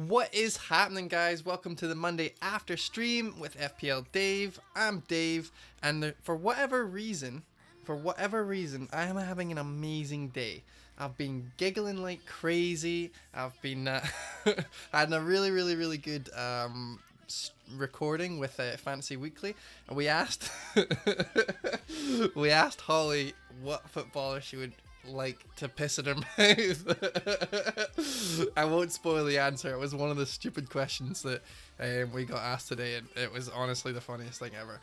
What is happening, guys? Welcome to the Monday after stream with FPL Dave. I'm Dave, and for whatever reason, I am having an amazing day. I've been giggling like crazy. I've been had a really good recording with Fantasy Weekly, and we asked we asked Holly what footballer she would like to piss in her mouth. I won't spoil the answer. It was one of the stupid questions that we got asked today, and it was honestly the funniest thing ever.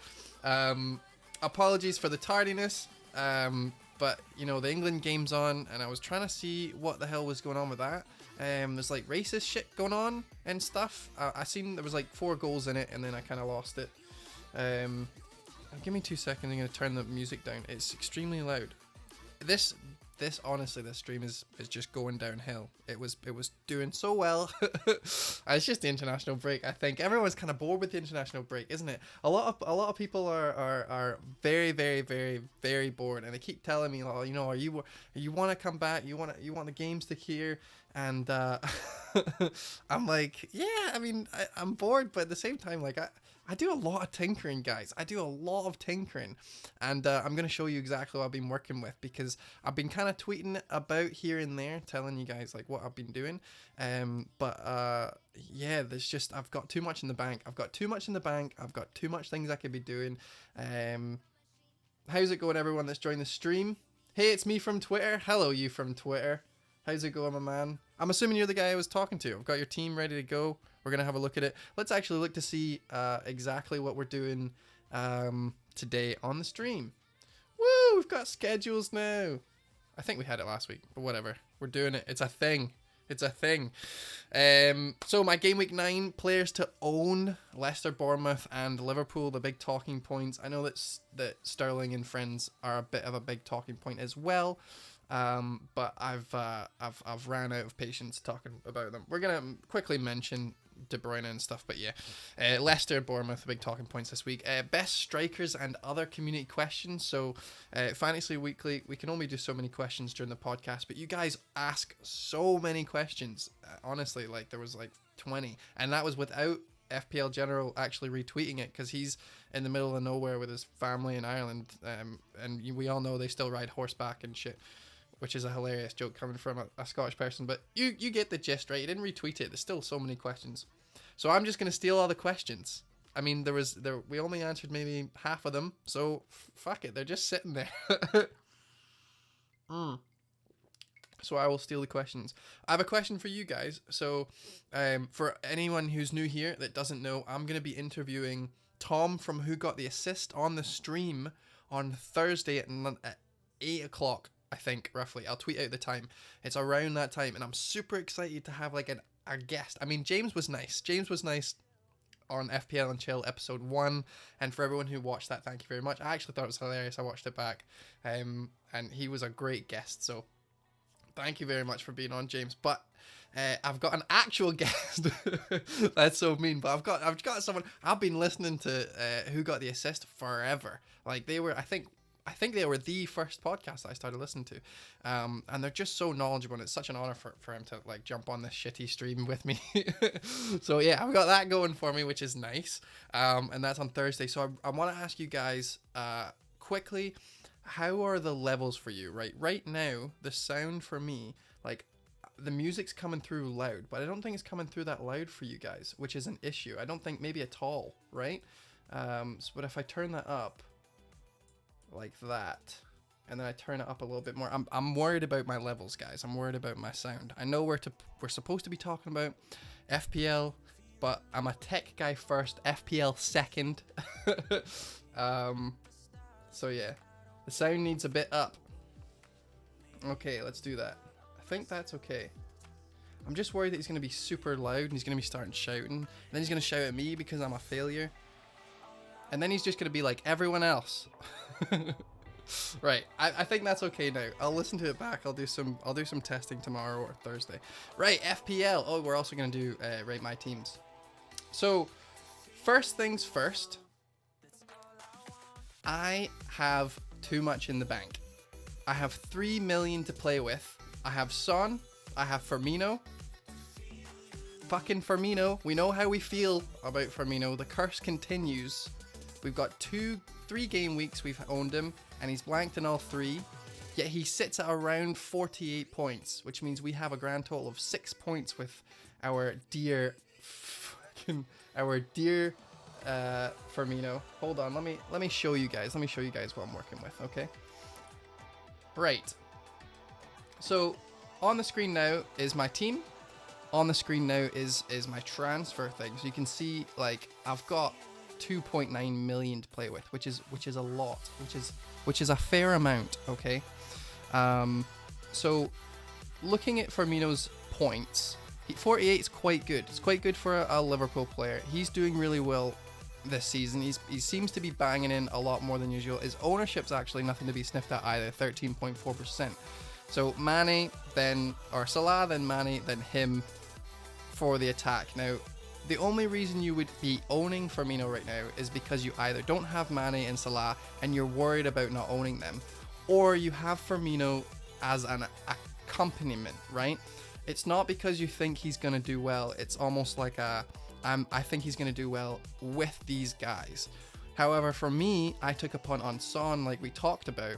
Apologies for the tardiness, but you know, the England game's on, and I was trying to see what the hell was going on with that. There's like racist shit going on and stuff. I seen there was like 4 goals in it, and then I kind of lost it. Give me 2 seconds. I'm gonna turn the music down. It's extremely loud. This honestly, this stream is just going downhill. It was doing so well. It's just the international break. I think everyone's kind of bored with the international break, isn't it? A lot of people are very bored, and they keep telling me, oh, you know, you want to come back, you want the games to here, and I'm like, yeah, I mean, I'm bored, but at the same time, like I do a lot of tinkering, guys. I do a lot of tinkering, and I'm going to show you exactly what I've been working with, because I've been kind of tweeting about here and there, telling you guys like what I've been doing. But yeah, there's just, I've got too much in the bank. I've got too much things I could be doing. How's it going, everyone that's joined the stream? Hey, it's me from Twitter. Hello, you from Twitter. How's it going, my man? I'm assuming you're the guy I was talking to. I've got your team ready to go. We're going to have a look at it. Let's actually look to see exactly what we're doing today on the stream. Woo! We've got schedules now. I think we had it last week, but whatever. We're doing it. It's a thing. It's a thing. So my game week 9 players to own: Leicester, Bournemouth, and Liverpool. The big talking points. I know that Sterling and friends are a bit of a big talking point as well. But I've ran out of patience talking about them. We're gonna quickly mention De Bruyne and stuff, but yeah, Leicester, Bournemouth, big talking points this week. Best strikers and other community questions. So Fantasy Weekly, we can only do so many questions during the podcast, but you guys ask so many questions. Honestly, like there was like 20, and that was without FPL General actually retweeting it, because he's in the middle of nowhere with his family in Ireland, and we all know they still ride horseback and shit, which is a hilarious joke coming from a Scottish person, but you get the gist, right? You didn't retweet it. There's still so many questions, so I'm just gonna steal all the questions. I mean, we only answered maybe half of them, so fuck it, they're just sitting there. So I will steal the questions. I have a question for you guys. So for anyone who's new here that doesn't know, I'm gonna be interviewing Tom from Who Got the Assist on the stream on Thursday at 8 o'clock. I think, roughly. I'll tweet out the time. It's around that time, and I'm super excited to have like a guest. I mean, James was nice on FPL and Chill episode 1, and for everyone who watched that, thank you very much. I actually thought it was hilarious. I watched it back, and he was a great guest, so thank you very much for being on, James. But I've got an actual guest. That's so mean, but I've got someone. I've been listening to Who Got the Assist forever. Like, they were, I think they were the first podcast that I started listening to, and they're just so knowledgeable, and it's such an honor for him to like jump on this shitty stream with me. So yeah, I've got that going for me, which is nice, and that's on Thursday. So I want to ask you guys quickly, how are the levels for you? Right now, the sound for me, like, the music's coming through loud, but I don't think it's coming through that loud for you guys, which is an issue. I don't think maybe at all, right? But if I turn that up like that, and then I turn it up a little bit more, I'm worried about my levels, guys. I'm worried about my sound. I know we're supposed to be talking about FPL, but I'm a tech guy first, FPL second. So yeah, the sound needs a bit up. Okay, let's do that. I think that's okay. I'm just worried that he's going to be super loud, and he's going to be starting shouting, and then he's going to shout at me because I'm a failure, and then he's just going to be like everyone else. Right, I think that's okay now. I'll listen to it back. I'll do some testing tomorrow or Thursday. Right, FPL. Oh, we're also going to do rate my teams. So first things first, I have too much in the bank. I have 3 million to play with. I have Son, I have Firmino, fucking Firmino. We know how we feel about Firmino. The curse continues. We've got 3 game weeks we've owned him, and he's blanked in all 3. Yet he sits at around 48 points, which means we have a grand total of 6 points with our dear Firmino. Hold on, let me show you guys. Let me show you guys what I'm working with, okay? Right. So on the screen now is my team. On the screen now is my transfer thing. So you can see, like, I've got 2.9 million to play with, which is a lot, which is a fair amount, okay? So looking at Firmino's points, 48 is quite good. It's quite good for a Liverpool player. He's doing really well this season. He seems to be banging in a lot more than usual. His ownership's actually nothing to be sniffed at either, 13.4%. So Mane, or Salah, then Mane, then him for the attack. Now, the only reason you would be owning Firmino right now is because you either don't have Mane and Salah and you're worried about not owning them, or you have Firmino as an accompaniment, right? It's not because you think he's going to do well. It's almost like I think he's going to do well with these guys. However, for me, I took a punt on Son like we talked about.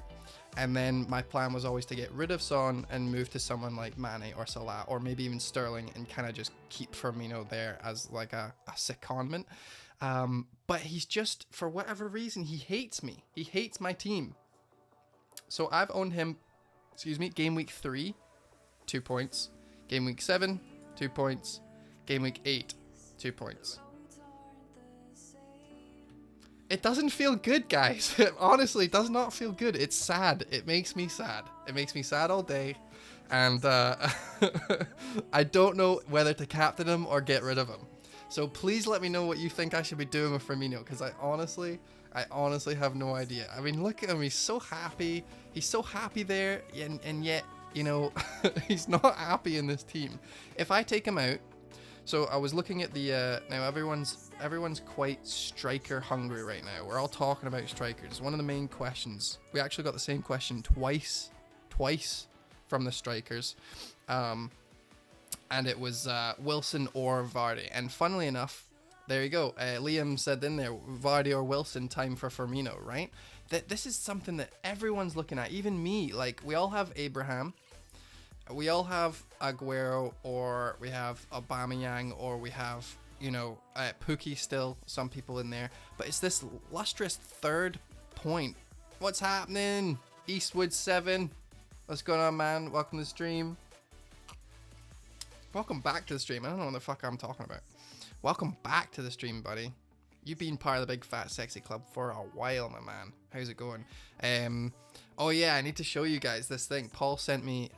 And then my plan was always to get rid of Son and move to someone like Mane or Salah or maybe even Sterling and kind of just keep Firmino there as like a secondment. But he's just, for whatever reason, he hates me. He hates my team. So I've owned him, game week 3, 2 points. Game week 7, 2 points. Game week 8, 2 points. It doesn't feel good, guys. It honestly does not feel good. It's sad. It makes me sad. It makes me sad all day. And I don't know whether to captain him or get rid of him. So please let me know what you think I should be doing with Firmino, because I honestly have no idea. I mean, look at him. He's so happy. He's so happy there, and yet, you know, he's not happy in this team. If I take him out, so I was looking at the now everyone's quite striker hungry right now. We're all talking about strikers. One of the main questions, we actually got the same question twice from the strikers, and it was Wilson or Vardy. And funnily enough, there you go. Liam said in there, Vardy or Wilson, time for Firmino, right? This is something that everyone's looking at, even me. Like, we all have Abraham. We all have Aguero, or we have Aubameyang, or we have, you know, Pookie still, some people in there. But it's this lustrous third point. What's happening? Eastwood 7. What's going on, man? Welcome to the stream. Welcome back to the stream. I don't know what the fuck I'm talking about. Welcome back to the stream, buddy. You've been part of the big fat sexy club for a while, my man. How's it going? Oh yeah, I need to show you guys this thing. Paul sent me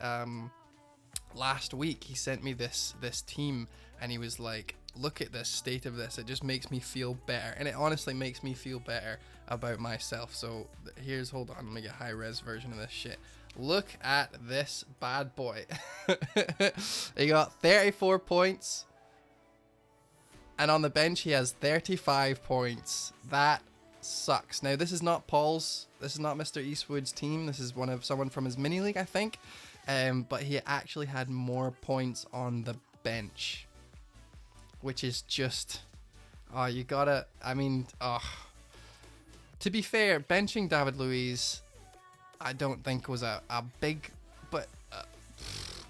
last week. He sent me this team, and he was like, look at this state of this. It just makes me feel better, and it honestly makes me feel better about myself. So here's, hold on, let me get high res version of this shit. Look at this bad boy. He got 34 points, and on the bench he has 35 points. That sucks. Now, this is not Paul's, this is not Mr. Eastwood's team. This is someone from his mini league, I think. But he actually had more points on the bench, which is just, you gotta, I mean, to be fair, benching David Luiz, I don't think was a big, but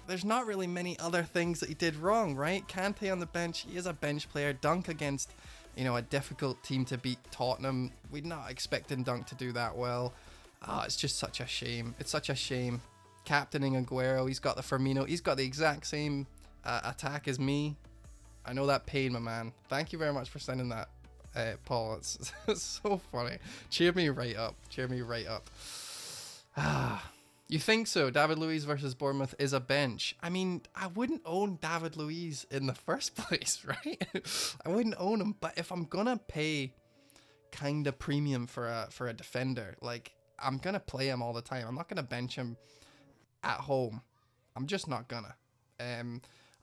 there's not really many other things that he did wrong, right? Kante on the bench, he is a bench player. Dunk against, you know, a difficult team to beat, Tottenham. We'd not expecting Dunk to do that well. It's just such a shame. It's such a shame. Captaining Aguero, he's got the Firmino, he's got the exact same attack as me. I know that pain, my man. Thank you very much for sending that, Paul. It's so funny. Cheer me right up. Cheer me right up. You think so? David Luiz versus Bournemouth is a bench. I mean, I wouldn't own David Luiz in the first place, right? I wouldn't own him, but if I'm gonna pay kind of premium for a defender, like, I'm gonna play him all the time. I'm not gonna bench him at home. I'm just not gonna.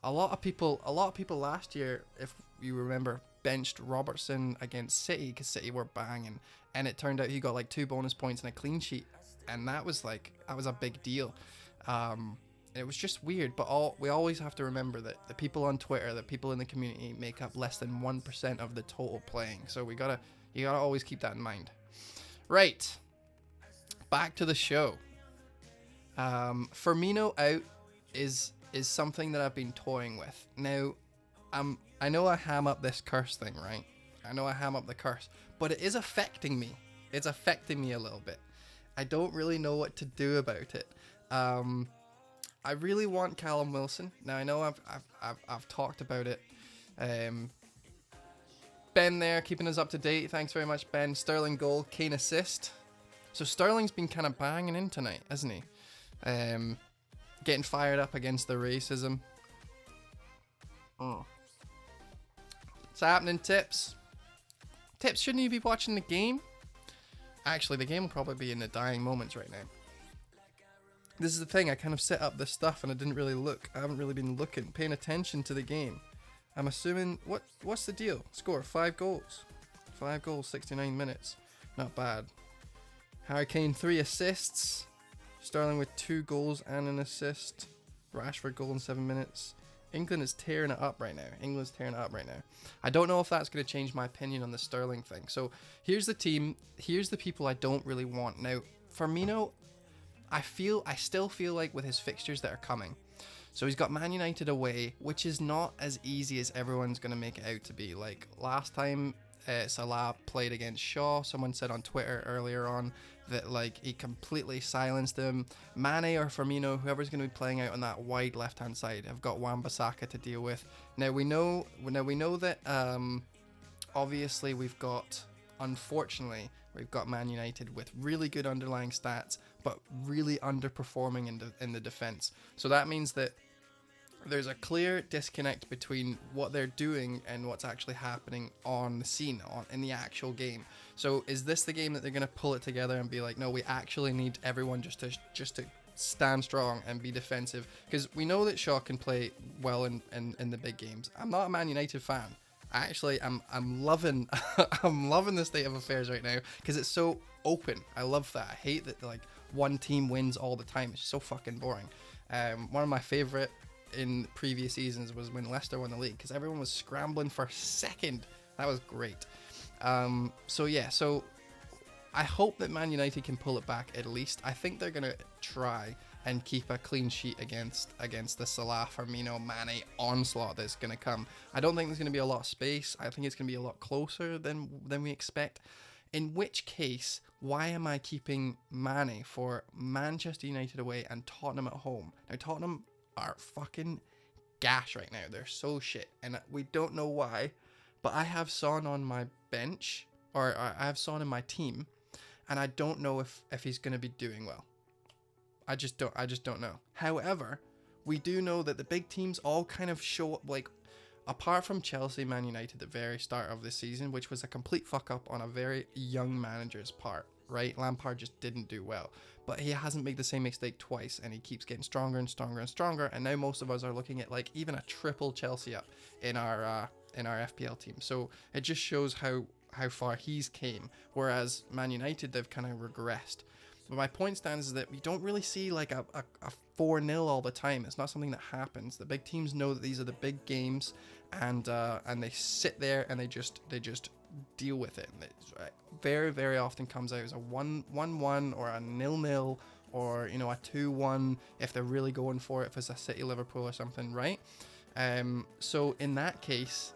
A lot of people last year, if you remember, benched Robertson against City because City were banging, and it turned out he got like 2 bonus points and a clean sheet, and that was a big deal. it was just weird. But we always have to remember that the people on Twitter, the people in the community, make up less than 1% of the total playing. So you gotta always keep that in mind. Right, back to the show. Firmino out is something that I've been toying with. Now, I know I ham up this curse thing, right? I know I ham up the curse, but it is affecting me. It's affecting me a little bit. I don't really know what to do about it. I really want Callum Wilson. Now I know I've talked about it. Ben there keeping us up to date. Thanks very much, Ben. Sterling goal, Kane assist. So Sterling's been kind of banging in tonight, hasn't he? Getting fired up against the racism. What's happening, Tips? Tips, shouldn't you be watching the game? Actually, the game will probably be in the dying moments right now. This is the thing, I kind of set up this stuff and I didn't really look. I haven't really been paying attention to the game. I'm assuming, what's the deal? Score, 5 goals. 5 goals, 69 minutes. Not bad. Harry Kane, 3 assists. Sterling with 2 goals and an assist. Rashford goal in 7 minutes. England is tearing it up right now. I don't know if that's going to change my opinion on the Sterling thing. So here's the team. Here's the people I don't really want. Now, Firmino, I still feel like with his fixtures that are coming. So he's got Man United away, which is not as easy as everyone's going to make it out to be. Like last time Salah played against Shaw, someone said on Twitter earlier on that like he completely silenced him. Mane or Firmino, whoever's going to be playing out on that wide left-hand side, have got Wan-Bissaka to deal with. Now we know that obviously unfortunately we've got Man United with really good underlying stats, but really underperforming in the defense. So that means that there's a clear disconnect between what they're doing and what's actually happening on the scene, in the actual game. So is this the game that they're going to pull it together and be like, no, we actually need everyone just to stand strong and be defensive? Because we know that Shaw can play well in the big games. I'm not a Man United fan. Actually, I'm loving I'm loving the state of affairs right now because it's so open. I love that. I hate that like one team wins all the time. It's so fucking boring. One of my favorite in previous seasons was when Leicester won the league because everyone was scrambling for second. That was great. So I hope that Man United can pull it back at least. I think they're gonna try and keep a clean sheet against the Salah, Firmino, Mane onslaught that's gonna come. I don't think there's gonna be a lot of space. I think it's gonna be a lot closer than we expect. In which case, why am I keeping Mane for Manchester United away and Tottenham at home? Now Tottenham are fucking gash right now. They're so shit, and we don't know why. But I have Son on my bench, or I have Son in my team, and I don't know if he's gonna be doing well. I just don't know. However, we do know that the big teams all kind of show up, like apart from Chelsea, Man United at the very start of this season, which was a complete fuck up on a very young manager's part, right? Lampard just didn't do well, but he hasn't made the same mistake twice, and he keeps getting stronger and stronger and stronger, and now most of us are looking at like even a triple Chelsea up in our FPL team. So it just shows how far he's came, whereas Man United, they've kind of regressed. But my point stands is that we don't really see like a 4-0 all the time. It's not something that happens. The big teams know that these are the big games, and they sit there and they just deal with it. And it very, very often comes out as a 1-1 or a 0-0 or a 2-1 if they're really going for it, if it's a City Liverpool or something, right? So in that case,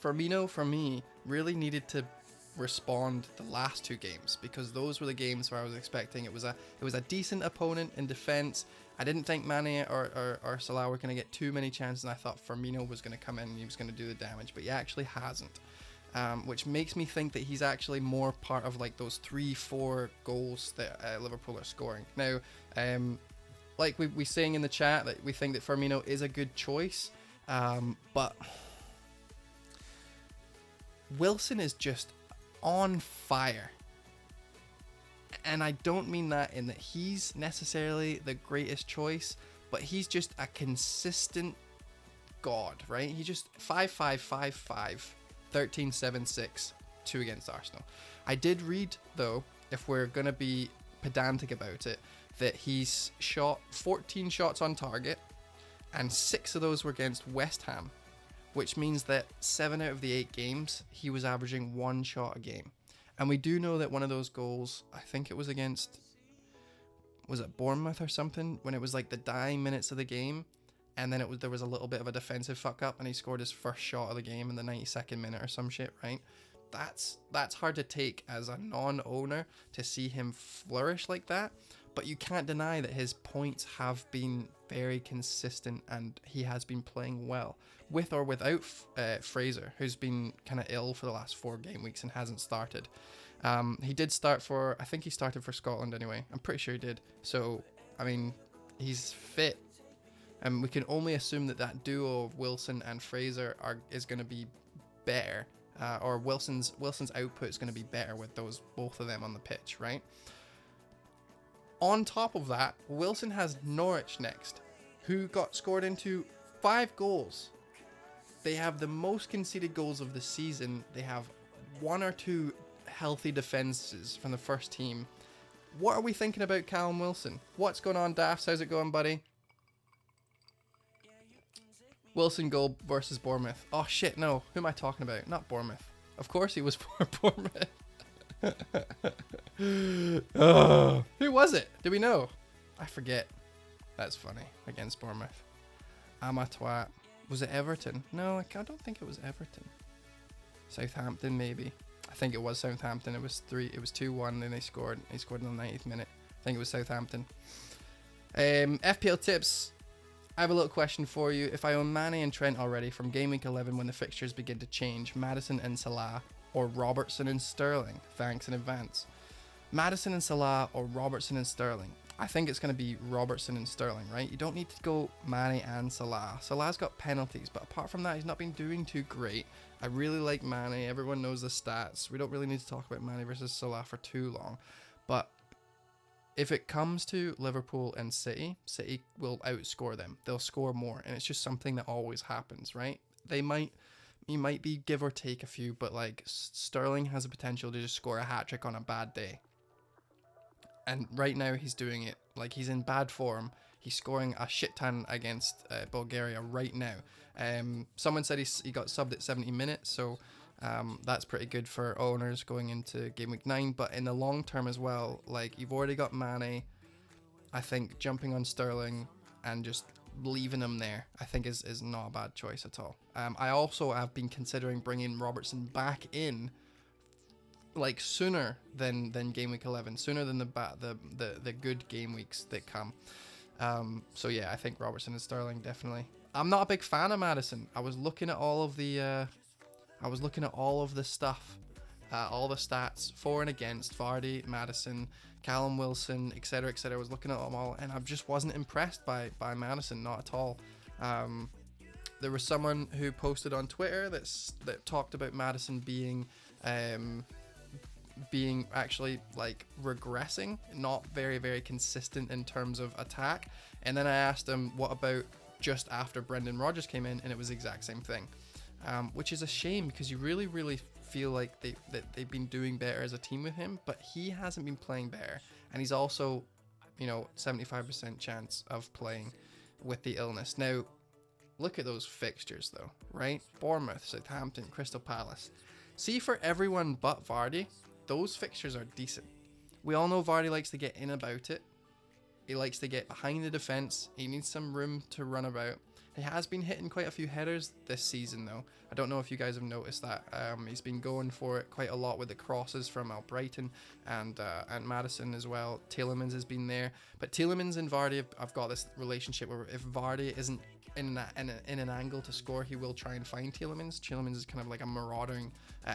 Firmino for me really needed to respond the last 2 games, because those were the games where I was expecting it was a decent opponent in defense. I didn't think Mane or Salah were going to get too many chances, and I thought Firmino was going to come in and he was going to do the damage, but he actually hasn't, which makes me think that he's actually more part of like those 3-4 goals that Liverpool are scoring now. Like we saying in the chat that we think that Firmino is a good choice, but Wilson is just on fire, and I don't mean that in that he's necessarily the greatest choice, but he's just a consistent god, right? He just 5-5, 5-5, 13, 7, 6, 2 against Arsenal. I did read though, if we're gonna be pedantic about it, that he's shot 14 shots on target, and 6 of those were against West Ham, which means that 7 out of the 8 games, he was averaging 1 shot a game. And we do know that one of those goals, I think it was against, was it Bournemouth or something, when it was like the dying minutes of the game, and then there was a little bit of a defensive fuck up, and he scored his first shot of the game in the 92nd minute or some shit, right? That's hard to take as a non-owner, to see him flourish like that. But you can't deny that his points have been very consistent, and he has been playing well, with or without Fraser, who's been kind of ill for the last 4 game weeks and hasn't started. He did start for, I think he started for Scotland anyway. I'm pretty sure he did. So, I mean, he's fit. And we can only assume that duo of Wilson and Fraser is going to be better. Or Wilson's output is going to be better with both of them on the pitch, right? On top of that, Wilson has Norwich next, who got scored into 5 goals. They have the most conceded goals of the season. They have 1 or 2 healthy defenses from the first team. What are we thinking about Callum Wilson? What's going on, Daffs? How's it going, buddy? Wilson goal versus Bournemouth. Oh shit, no. Who am I talking about? Not Bournemouth. Of course he was for Bournemouth. Oh, who was it? Do we know? I forget. That's funny. Against Bournemouth. I'm a twat. Was it Everton? No, I don't think it was Everton. Southampton, maybe. I think it was Southampton. It was 2-1, and they scored. They scored in the 90th minute. I think it was Southampton. FPL tips. I have a little question for you. If I own Mane and Trent already from game week 11, when the fixtures begin to change, Maddison and Salah, or Robertson and Sterling? Thanks in advance. Maddison and Salah, or Robertson and Sterling? I think it's going to be Robertson and Sterling, right? You don't need to go Mane and Salah. Salah's got penalties, but apart from that, he's not been doing too great. I really like Mane. Everyone knows the stats. We don't really need to talk about Mane versus Salah for too long. But if it comes to Liverpool and City, City will outscore them. They'll score more, and it's just something that always happens, right? You might be give or take a few, but like Sterling has the potential to just score a hat-trick on a bad day. And right now he's doing it. Like, he's in bad form. He's scoring a shit ton against Bulgaria right now. Someone said he got subbed at 70 minutes, so that's pretty good for owners going into game week 9. But in the long term as well, like, you've already got Mane. I think jumping on Sterling and just leaving him there, I think is not a bad choice at all. I also have been considering bringing Robertson back in, like, sooner than game week 11, sooner than the good game weeks that come. So yeah, I think Robertson and Sterling definitely. I'm not a big fan of Maddison. I was looking at all of the stuff, all the stats for and against Vardy, Maddison, Callum Wilson, etc., etc. I was looking at them all, and I just wasn't impressed by Maddison, not at all. There was someone who posted on Twitter that talked about Maddison being actually like regressing, not very, very consistent in terms of attack. And then I asked him what about just after Brendan Rodgers came in, and it was the exact same thing, which is a shame, because you really, really feel like they've been doing better as a team with him, but he hasn't been playing better, and he's also, 75% chance of playing with the illness. Now, look at those fixtures though, right? Bournemouth, Southampton, Crystal Palace. See, for everyone but Vardy, those fixtures are decent. We all know Vardy likes to get in about it. He likes to get behind the defence. He needs some room to run about. He has been hitting quite a few headers this season though. I don't know if you guys have noticed that. He's been going for it quite a lot with the crosses from Albrighton and Maddison as well. Tielemans has been there. But Tielemans and Vardy have got this relationship where if Vardy isn't in an angle to score, he will try and find Tielemans. Tielemans is kind of like a marauding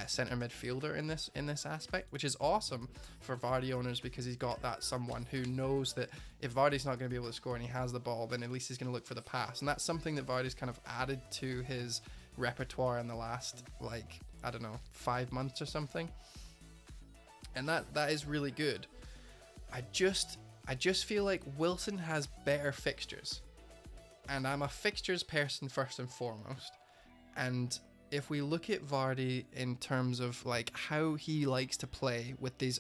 centre midfielder in this aspect, which is awesome for Vardy owners, because he's got that someone who knows that if Vardy's not going to be able to score and he has the ball, then at least he's going to look for the pass. And that's something that Vardy's kind of added to his repertoire in the last, 5 months or something. And that is really good. I just feel like Wilson has better fixtures. And I'm a fixtures person first and foremost. And if we look at Vardy in terms of like how he likes to play with these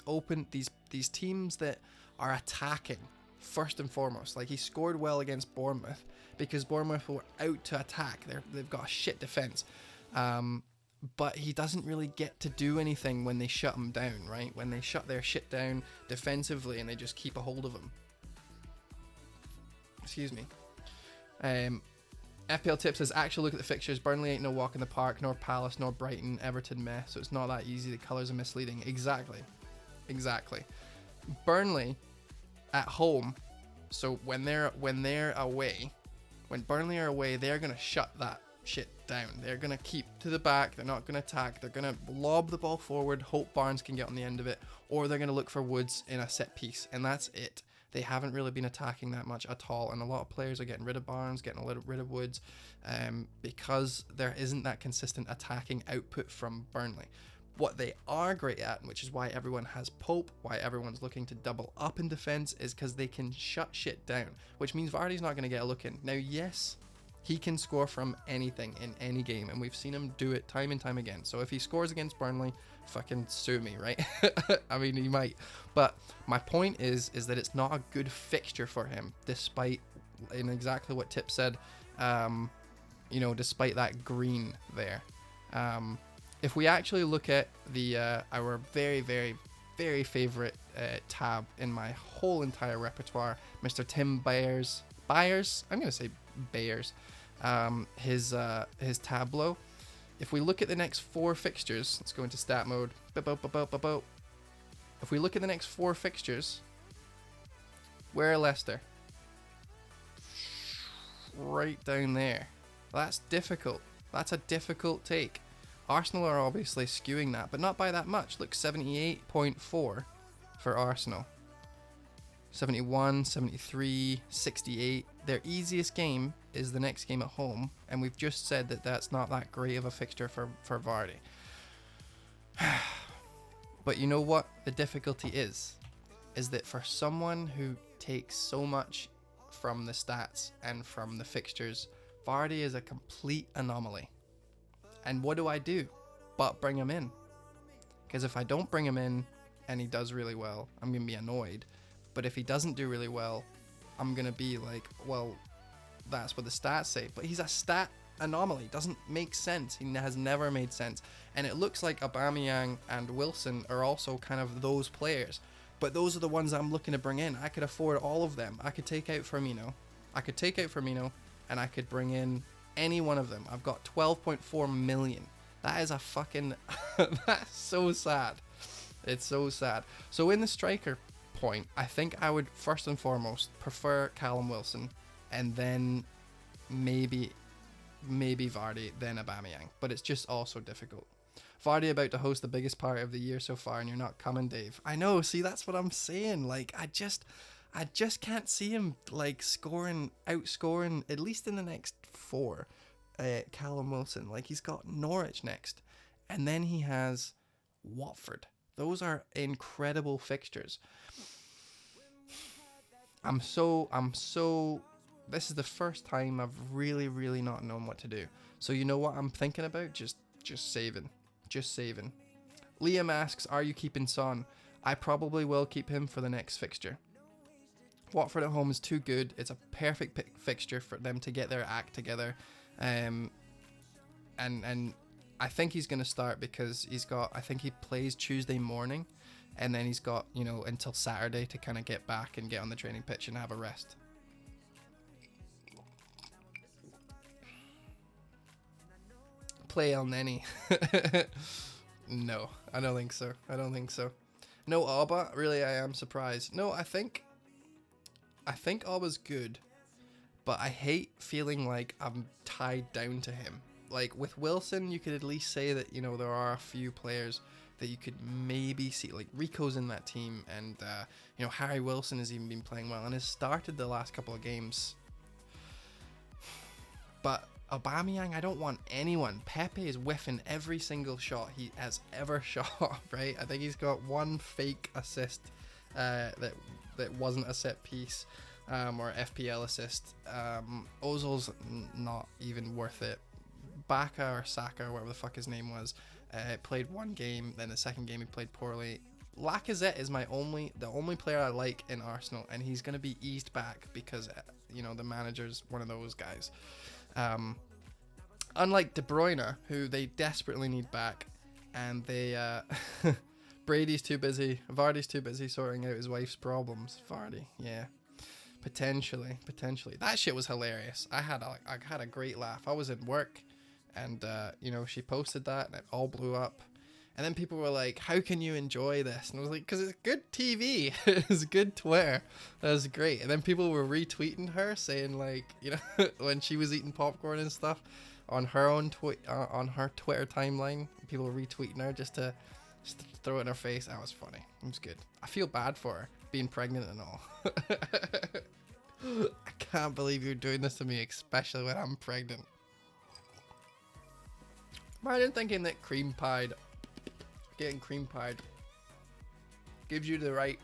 teams that are attacking, first and foremost. Like, he scored well against Bournemouth because Bournemouth were out to attack. They've got a shit defense. But he doesn't really get to do anything when they shut him down, right? When they shut their shit down defensively and they just keep a hold of him. Excuse me. FPL Tip says, actually look at the fixtures. Burnley ain't no walk in the park, nor Palace, nor Brighton, Everton meh, so it's not that easy. The colours are misleading. Exactly. Burnley at home, so when they're away, when Burnley are away, they're going to shut that shit down. They're going to keep to the back. They're not going to attack. They're going to lob the ball forward, hope Barnes can get on the end of it, or they're going to look for Woods in a set piece, and that's it. They haven't really been attacking that much at all, and a lot of players are getting rid of Barnes, getting rid of Woods, because there isn't that consistent attacking output from Burnley. What they are great at, which is why everyone has Pope, why everyone's looking to double up in defense, is because they can shut shit down, which means Vardy's not going to get a look in. Now, yes, he can score from anything in any game, and we've seen him do it time and time again. So if he scores against Burnley, fucking sue me, right? I mean, he might. But my point is that it's not a good fixture for him, despite, in exactly what Tip said, despite that green there. If we actually look at the our very, very, very favorite tab in my whole entire repertoire, Mr. Tim Byers, I'm going to say Bayers, his tableau. If we look at the next 4 fixtures, let's go into stat mode. If we look at the next 4 fixtures, where are Leicester? Right down there. That's difficult. That's a difficult take. Arsenal are obviously skewing that, but not by that much. Look, 78.4 for Arsenal. 71, 73, 68. Their easiest game is the next game at home, and we've just said that that's not that great of a fixture for Vardy. But you know what the difficulty is that for someone who takes so much from the stats and from the fixtures, Vardy is a complete anomaly. And what do I do but bring him in? Because if I don't bring him in and he does really well, I'm going to be annoyed. But if he doesn't do really well, I'm going to be like, well, that's what the stats say. But he's a stat anomaly. Doesn't make sense. He has never made sense. And it looks like Aubameyang and Wilson are also kind of those players. But those are the ones I'm looking to bring in. I could afford all of them. I could take out Firmino. And I could bring in any one of them. I've got 12.4 million. That is a fucking... That's so sad. It's so sad. So in the striker point, I think I would first and foremost prefer Callum Wilson, and then maybe Vardy, then Aubameyang. But it's just also difficult. Vardy about to host the biggest party of the year so far, and you're not coming, Dave. I know. See, that's what I'm saying. Like, I just can't see him like outscoring at least in the next 4. Callum Wilson. Like, he's got Norwich next, and then he has Watford. Those are incredible fixtures. I'm so. This is the first time I've really, really not known what to do. So you know what I'm thinking about? Just saving. Liam asks, are you keeping Son? I probably will keep him for the next fixture. Watford at home is too good. It's a perfect fixture for them to get their act together. And I think he's going to start because I think he plays Tuesday morning, and then he's got, until Saturday to kind of get back and get on the training pitch and have a rest. Play El Neni. No, I don't think so. No, Alba, really, I am surprised. No, I think Alba's good, but I hate feeling like I'm tied down to him. Like with Wilson, you could at least say that, there are a few players that you could maybe see, like Rico's in that team, and Harry Wilson has even been playing well and has started the last couple of games. But Aubameyang, I don't want anyone. Pepe is whiffing every single shot he has ever shot, right? I think he's got one fake assist that wasn't a set piece, or FPL assist. Ozil's not even worth it. Baka or Saka, or whatever the fuck his name was, played one game, then the second game he played poorly. Lacazette is the only player I like in Arsenal, and he's going to be eased back because the manager's one of those guys. Unlike De Bruyne, who they desperately need back, and they Brady's too busy, Vardy's too busy sorting out his wife's problems. Vardy, yeah, potentially. That shit was hilarious. I had a great laugh. I was in work, and she posted that, and it all blew up. And then people were like, "How can you enjoy this?" And I was like, "Because it's good TV. It's good Twitter. That was great." And then people were retweeting her, saying like, when she was eating popcorn and stuff on her own on her Twitter timeline, people were retweeting her just to throw it in her face. That was funny. It was good. I feel bad for her being pregnant and all. I can't believe you're doing this to me, especially when I'm pregnant. Imagine thinking that getting cream pied gives you the right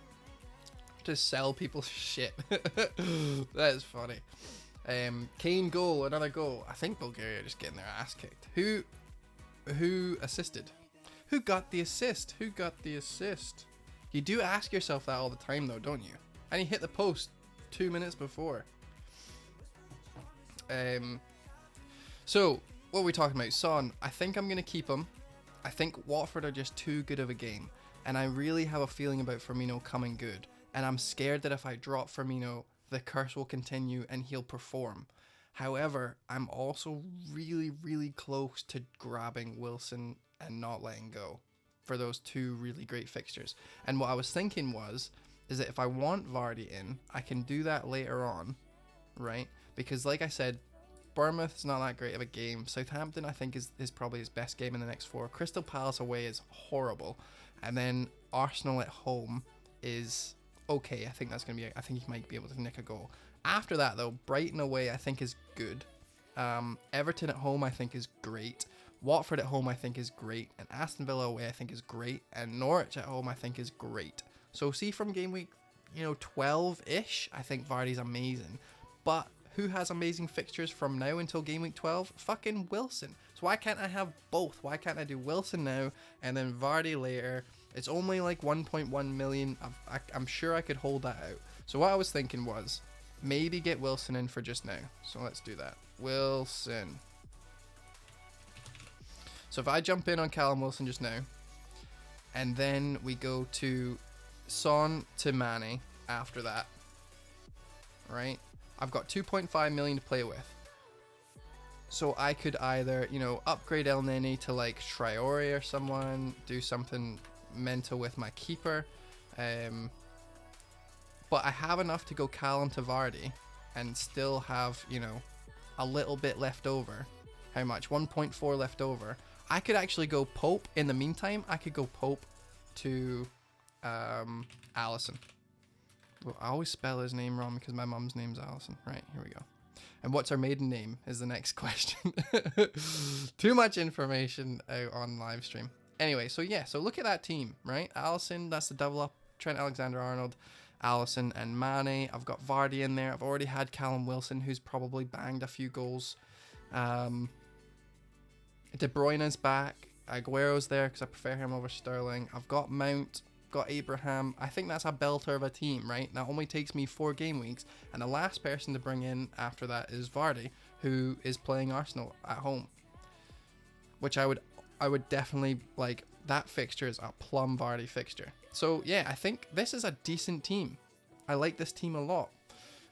to sell people's shit. That is funny. Kane goal, another goal. I think Bulgaria are just getting their ass kicked. Who assisted? Who got the assist? You do ask yourself that all the time though, don't you? And he hit the post 2 minutes before. So what are we talking about? Son, I think I'm going to keep him. I think Watford are just too good of a game. And I really have a feeling about Firmino coming good. And I'm scared that if I drop Firmino, the curse will continue and he'll perform. However, I'm also really, really close to grabbing Wilson and not letting go for those two really great fixtures. And what I was thinking is that if I want Vardy in, I can do that later on, right? Because like I said, Bournemouth is not that great of a game. Southampton, I think, is probably his best game in the next 4. Crystal Palace away is horrible. And then Arsenal at home is okay. I think he might be able to nick a goal. After that, though, Brighton away, I think, is good. Everton at home, I think, is great. Watford at home, I think, is great. And Aston Villa away, I think, is great. And Norwich at home, I think, is great. So see from game week, 12-ish, I think Vardy's amazing. But who has amazing fixtures from now until game week 12? Fucking Wilson. So why can't I have both? Why can't I do Wilson now and then Vardy later? It's only like 1.1 million. I'm sure I could hold that out. So what I was thinking was maybe get Wilson in for just now. So let's do that. Wilson. So if I jump in on Callum Wilson just now, and then we go to Son to Mane after that, right? I've got 2.5 million to play with. So I could either, upgrade El Neni to like Traore or someone, do something mental with my keeper. But I have enough to go Callum to Vardy and still have, a little bit left over. How much? 1.4 left over. I could actually go Pope in the meantime. I could go Pope to Allison. Well, I always spell his name wrong because my mum's name's Allison. Right, here we go. And what's her maiden name is the next question. Too much information out on live stream. Anyway, so look at that team, right? Allison, that's the double up. Trent Alexander-Arnold, Allison, and Mane. I've got Vardy in there. I've already had Callum Wilson, who's probably banged a few goals. De Bruyne's back. Aguero's there because I prefer him over Sterling. I've got Mount. Got Abraham. I think that's a belter of a team, right? That only takes me 4 game weeks, and the last person to bring in after that is Vardy, who is playing Arsenal at home, which I would definitely like. That fixture is a plum Vardy fixture. So yeah, I think this is a decent team. I like this team a lot.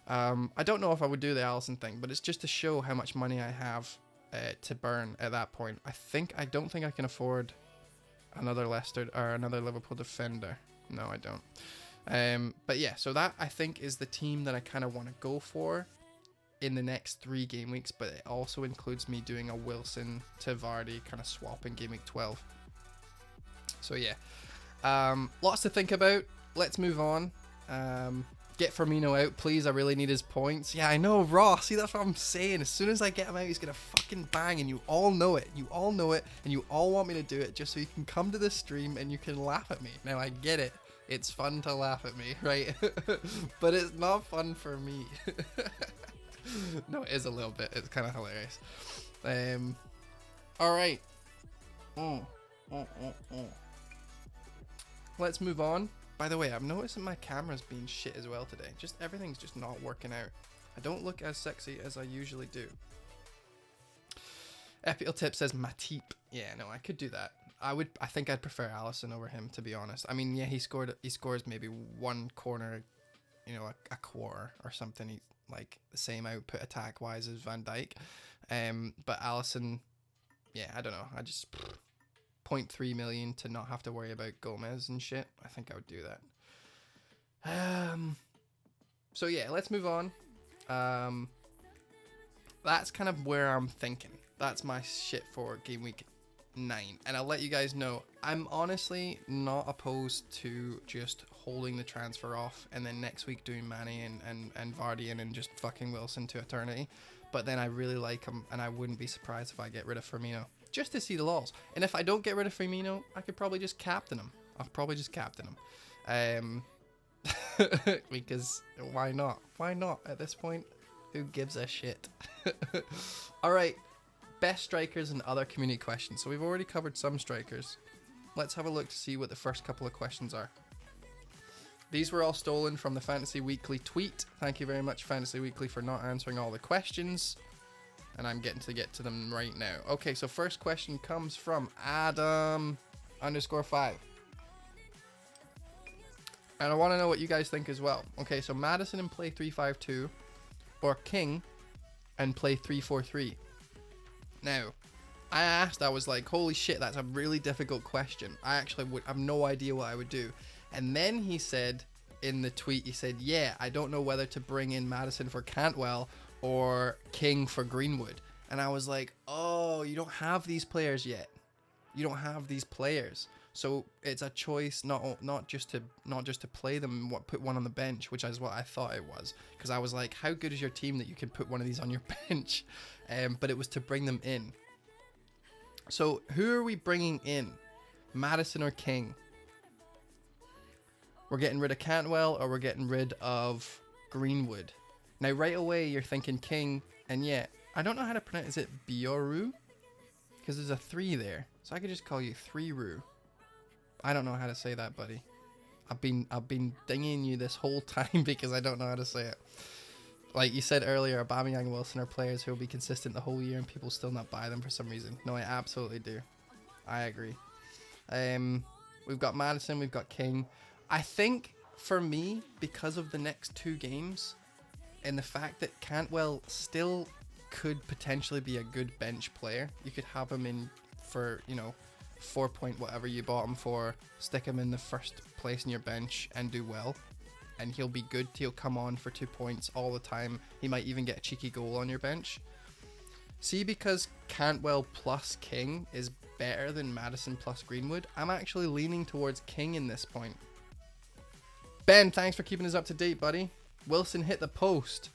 I don't know if I would do the Allison thing, but it's just to show how much money I have to burn at that point. I don't think I can afford another Leicester or another Liverpool defender. No, I don't. But yeah, so that I think is the team that I kind of want to go for in the next 3 game weeks, but it also includes me doing a Wilson to Vardy kind of swap in game week 12. So yeah, lots to think about. Let's move on. Get Firmino out, please. I really need his points. Yeah, I know, Raw. See, that's what I'm saying. As soon as I get him out, he's going to fucking bang, and you all know it. You all know it, and you all want me to do it just so you can come to the stream and you can laugh at me. Now, I get it. It's fun to laugh at me, right? But it's not fun for me. No, it is a little bit. It's kind of hilarious. All right. let's move on. By the way, I'm noticing my camera's being shit as well today. Just everything's just not working out. I don't look as sexy as I usually do. Epical Tip says Matip. Yeah, no, I could do that. I think I'd prefer Allison over him, to be honest. I mean, yeah, he scores maybe one corner, you know, a quarter or something. He like the same output attack wise as Van Dijk. But Allison, yeah, I don't know. I just 0.3 million to not have to worry about Gomez and shit. I think I would do that. So yeah, let's move on. That's kind of where I'm thinking. That's my shit for game week 9. And I'll let you guys know, I'm honestly not opposed to just holding the transfer off and then next week doing Mane and Vardy and just fucking Wilson to eternity. But then I really like him, and I wouldn't be surprised if I get rid of Firmino just to see the lols. And if I don't get rid of Firmino, I could probably just captain him. I'll probably just captain him. Because why not? Why not at this point? Who gives a shit? Alright, best strikers and other community questions. So we've already covered some strikers. Let's have a look to see what the first couple of questions are. These were all stolen from the Fantasy Weekly tweet. Thank you very much, Fantasy Weekly, for not answering all the questions. And I'm getting to get to them right now. Okay, so first question comes from Adam_5. And I want to know what you guys think as well. Okay, so Madison and play 3-5-2, or King and play 3-4-3. Now, I was like, holy shit, that's a really difficult question. I actually would have no idea what I would do. And then he said in the tweet, he said, yeah, I don't know whether to bring in Madison for Cantwell or King for Greenwood. And I was like, oh, you don't have these players yet. You don't have these players. So it's a choice, not just to play them, put one on the bench, which is what I thought it was. Because I was like, how good is your team that you can put one of these on your bench? But it was to bring them in. So who are we bringing in? Madison or King? We're getting rid of Cantwell or we're getting rid of Greenwood. Now right away you're thinking King, and yeah, I don't know how to pronounce, is it Bioru? Because there's a 3 there. So I could just call you 3-Ru. I don't know how to say that, buddy. I've been dinging you this whole time because I don't know how to say it. Like you said earlier, Aubameyang and Wilson are players who will be consistent the whole year and people still not buy them for some reason. No, I absolutely do. I agree. We've got Madison, we've got King. I think for me, because of the next 2 games and the fact that Cantwell still could potentially be a good bench player, you could have him in for, you know, 4 point whatever you bought him for, stick him in the first place in your bench and do well, and he'll be good. He'll come on for 2 points all the time. He might even get a cheeky goal on your bench. See, because Cantwell plus King is better than Madison plus Greenwood, I'm actually leaning towards King in this point. Ben, thanks for keeping us up to date, buddy. Wilson hit the post.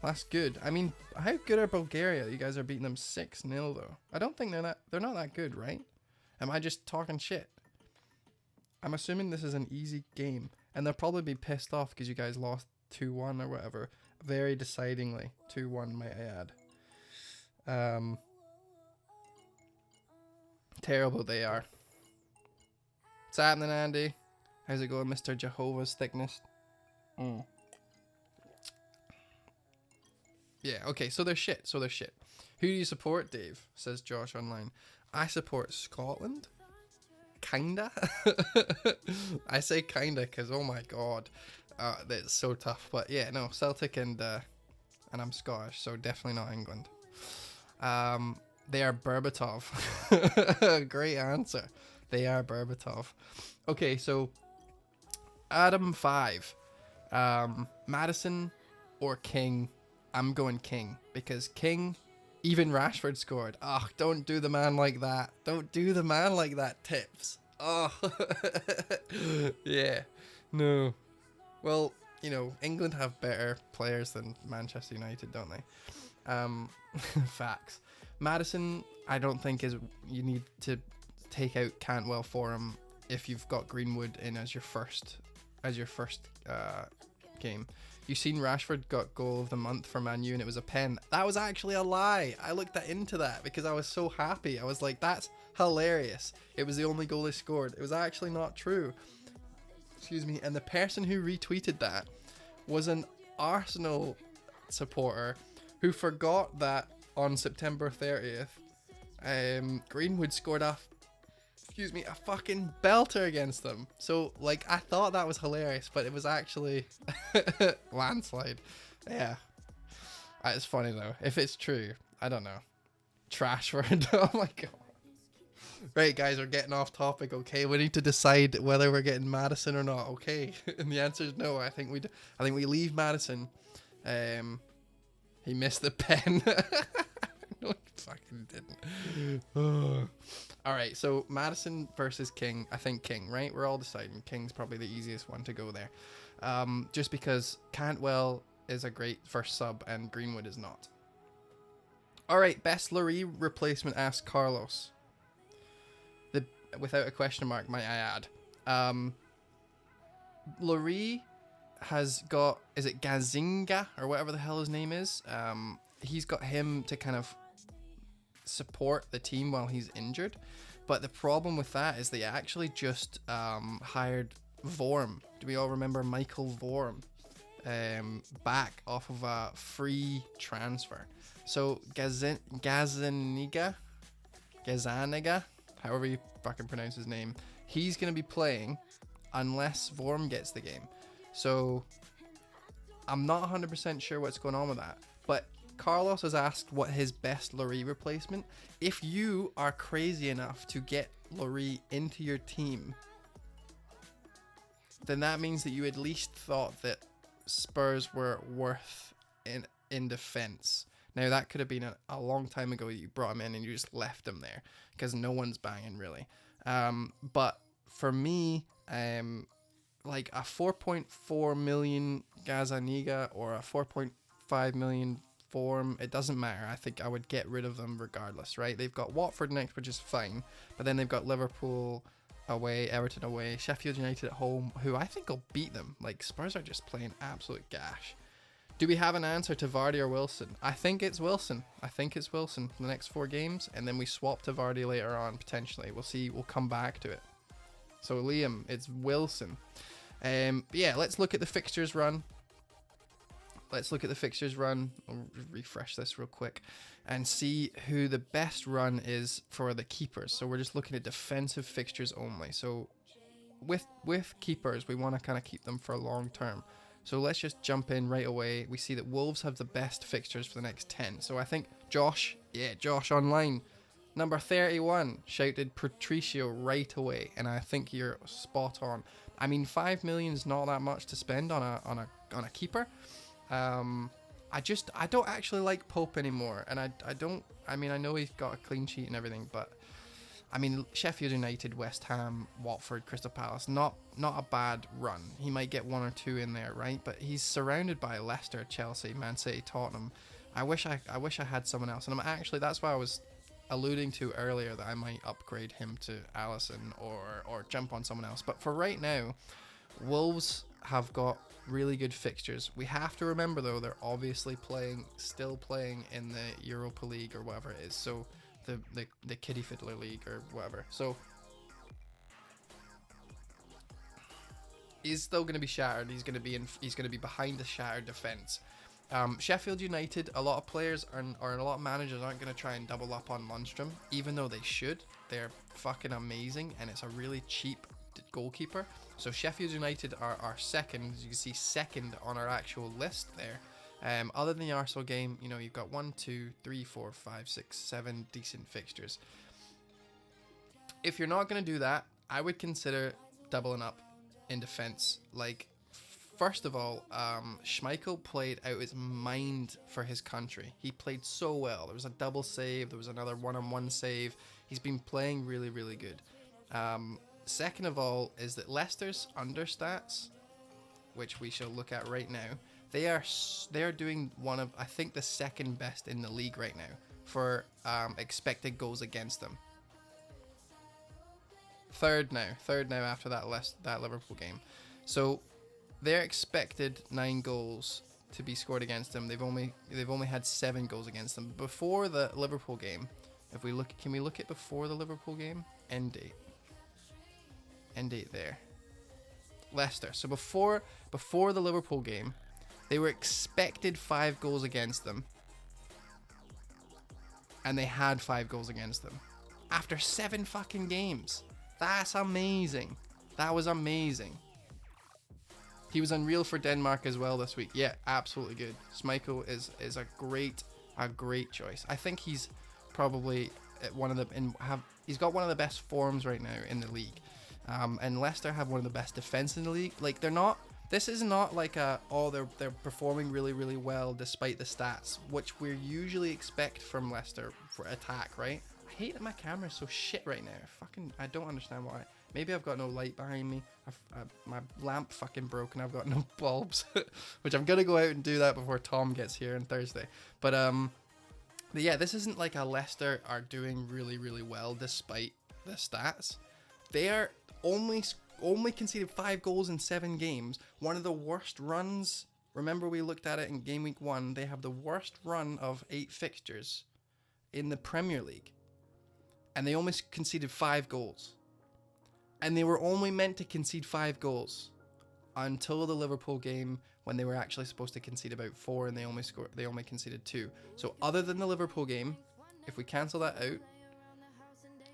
That's good. I mean, how good are Bulgaria? You guys are beating them 6-0 though. I don't think they're not that good, right? Am I just talking shit? I'm assuming this is an easy game, and they'll probably be pissed off because you guys lost 2-1 or whatever. Very decidingly. 2-1, might I add. Terrible they are. What's happening, Andy? How's it going, Mr. Jehovah's Thickness? Yeah, okay, so they're shit. Who do you support, Dave? Says Josh online. I support Scotland. Kinda. I say kinda because, oh my god, that's so tough. But yeah, no, Celtic and I'm Scottish, so definitely not England. They are Berbatov. Great answer. They are Berbatov. Okay, so Adam 5. Madison or King? I'm going King because King, even Rashford scored. Oh, don't do the man like that. Don't do the man like that, Tips. Oh, yeah. No. Well, you know, England have better players than Manchester United, don't they? Facts. Madison, I don't think you need to take out Cantwell for him if you've got Greenwood in as your first game. You seen Rashford got goal of the month for Man U and it was a pen. That was actually a lie. I looked into that because I was so happy. I was like, that's hilarious. It was the only goal he scored. It was actually not true. Excuse me. And the person who retweeted that was an Arsenal supporter who forgot that on September 30th, Greenwood scored a fucking belter against them. So, like, I thought that was hilarious, but it was actually landslide. Yeah. It's funny, though. If it's true, I don't know. Trashford. Oh, my God. Right, guys, we're getting off topic, okay? We need to decide whether we're getting Maddison or not, okay? And the answer is no. I think we leave Maddison. He missed the pen. No, he fucking didn't. All right, so Maddison versus King. I think King, right? We're all deciding King's probably the easiest one to go there. Just because Cantwell is a great first sub and Greenwood is not. All right, best Lurie replacement, asks Carlos. Without a question mark, might I add. Lurie has got, is it Gazinga or whatever the hell his name is? He's got him to kind of support the team while he's injured. But the problem with that is they actually just hired Vorm. Do we all remember Michael Vorm? Back off of a free transfer. So Gazaniga, however you fucking pronounce his name, he's going to be playing unless Vorm gets the game. So I'm not 100% sure what's going on with that. But Carlos has asked what his best Lurie replacement. If you are crazy enough to get Lurie into your team, then that means that you at least thought that Spurs were worth in defense. Now, that could have been a long time ago that you brought him in and you just left him there because no one's banging, really. But for me, like a 4.4 million Gazaniga or a 4.5 million Form, it doesn't matter. I think I would get rid of them regardless, right? They've got Watford next, which is fine. But then they've got Liverpool away, Everton away, Sheffield United at home, who I think will beat them. Like, Spurs are just playing absolute gash. Do we have an answer to Vardy or Wilson? I think it's Wilson. The next 4 games, and then we swap to Vardy later on, potentially. We'll see. We'll come back to it. So, Liam, it's Wilson. Yeah, let's look at the fixtures run. I'll refresh this real quick and see who the best run is for the keepers. So we're just looking at defensive fixtures only. So with keepers, we want to kind of keep them for a long term. So let's just jump in right away. We see that Wolves have the best fixtures for the next 10. So I think Josh online, number 31, shouted Patricio right away, and I think you're spot on. I mean, 5 million is not that much to spend on a keeper. I don't actually like Pope anymore, and I know he's got a clean sheet and everything, but I mean, Sheffield United, West Ham, Watford, Crystal Palace, not a bad run. He might get 1 or 2 in there, right? But he's surrounded by Leicester, Chelsea, Man City, Tottenham. I wish I had someone else, and that's why I was alluding to earlier that I might upgrade him to Alisson or jump on someone else. But for right now, Wolves have got really good fixtures. We have to remember, though, they're obviously still playing in the Europa League or whatever it is. So the Kiddie Fiddler League or whatever. So he's still going to be shattered. He's going to be behind the shattered defense. Sheffield United, a lot of players or a lot of managers aren't going to try and double up on Lundstrom, even though they should. They're fucking amazing, and it's a really cheap goalkeeper. So Sheffield United are second, as you can see, second on our actual list there. Other than the Arsenal game, you've got 1, 2, 3, 4, 5, 6, 7 decent fixtures. If you're not going to do that, I would consider doubling up in defense. Like, first of all, Schmeichel played out his mind for his country. He played so well. There was a double save. There was another one-on-one save. He's been playing really, really good. Second of all is that Leicester's understats, which we shall look at right now, they are doing one of, I think, the second best in the league right now for expected goals against them. Third now after that Liverpool game. So they're expected 9 goals to be scored against them. They've only had 7 goals against them before the Liverpool game. If we look, can we look at before the Liverpool game? End date there. Leicester. So before the Liverpool game, they were expected 5 goals against them, and they had 5 goals against them after 7 fucking games. That's amazing. That was amazing. He was unreal for Denmark as well this week. Yeah, absolutely good. Schmeichel is a great choice. I think he's probably he's got one of the best forms right now in the league. And Leicester have one of the best defense in the league. Like, this is not like they're performing really, really well despite the stats, which we usually expect from Leicester for attack, right? I hate that my camera is so shit right now. I don't understand why. Maybe I've got no light behind me. My lamp fucking broke and I've got no bulbs, which I'm gonna go out and do that before Tom gets here on Thursday. But yeah, this isn't like a Leicester are doing really, really well despite the stats. They are only conceded 5 goals in 7 games. One of the worst runs. Remember, we looked at it in game week 1. They have the worst run of 8 fixtures in the Premier League, and they only conceded 5 goals. And they were only meant to concede 5 goals until the Liverpool game, when they were actually supposed to concede about 4, and they only conceded 2. So other than the Liverpool game, if we cancel that out,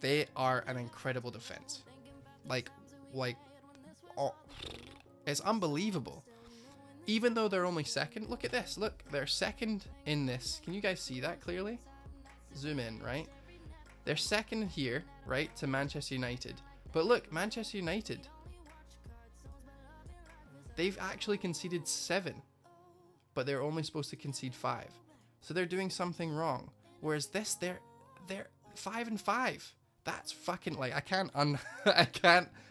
they are an incredible defense. Like, oh, it's unbelievable. Even though they're only second, look at this. Look, they're second in this. Can you guys see that clearly? Zoom in, right? They're second here, right, to Manchester United. But look, Manchester United, they've actually conceded 7, but they're only supposed to concede 5. So they're doing something wrong. Whereas this, they're 5-5. That's fucking, like, I can't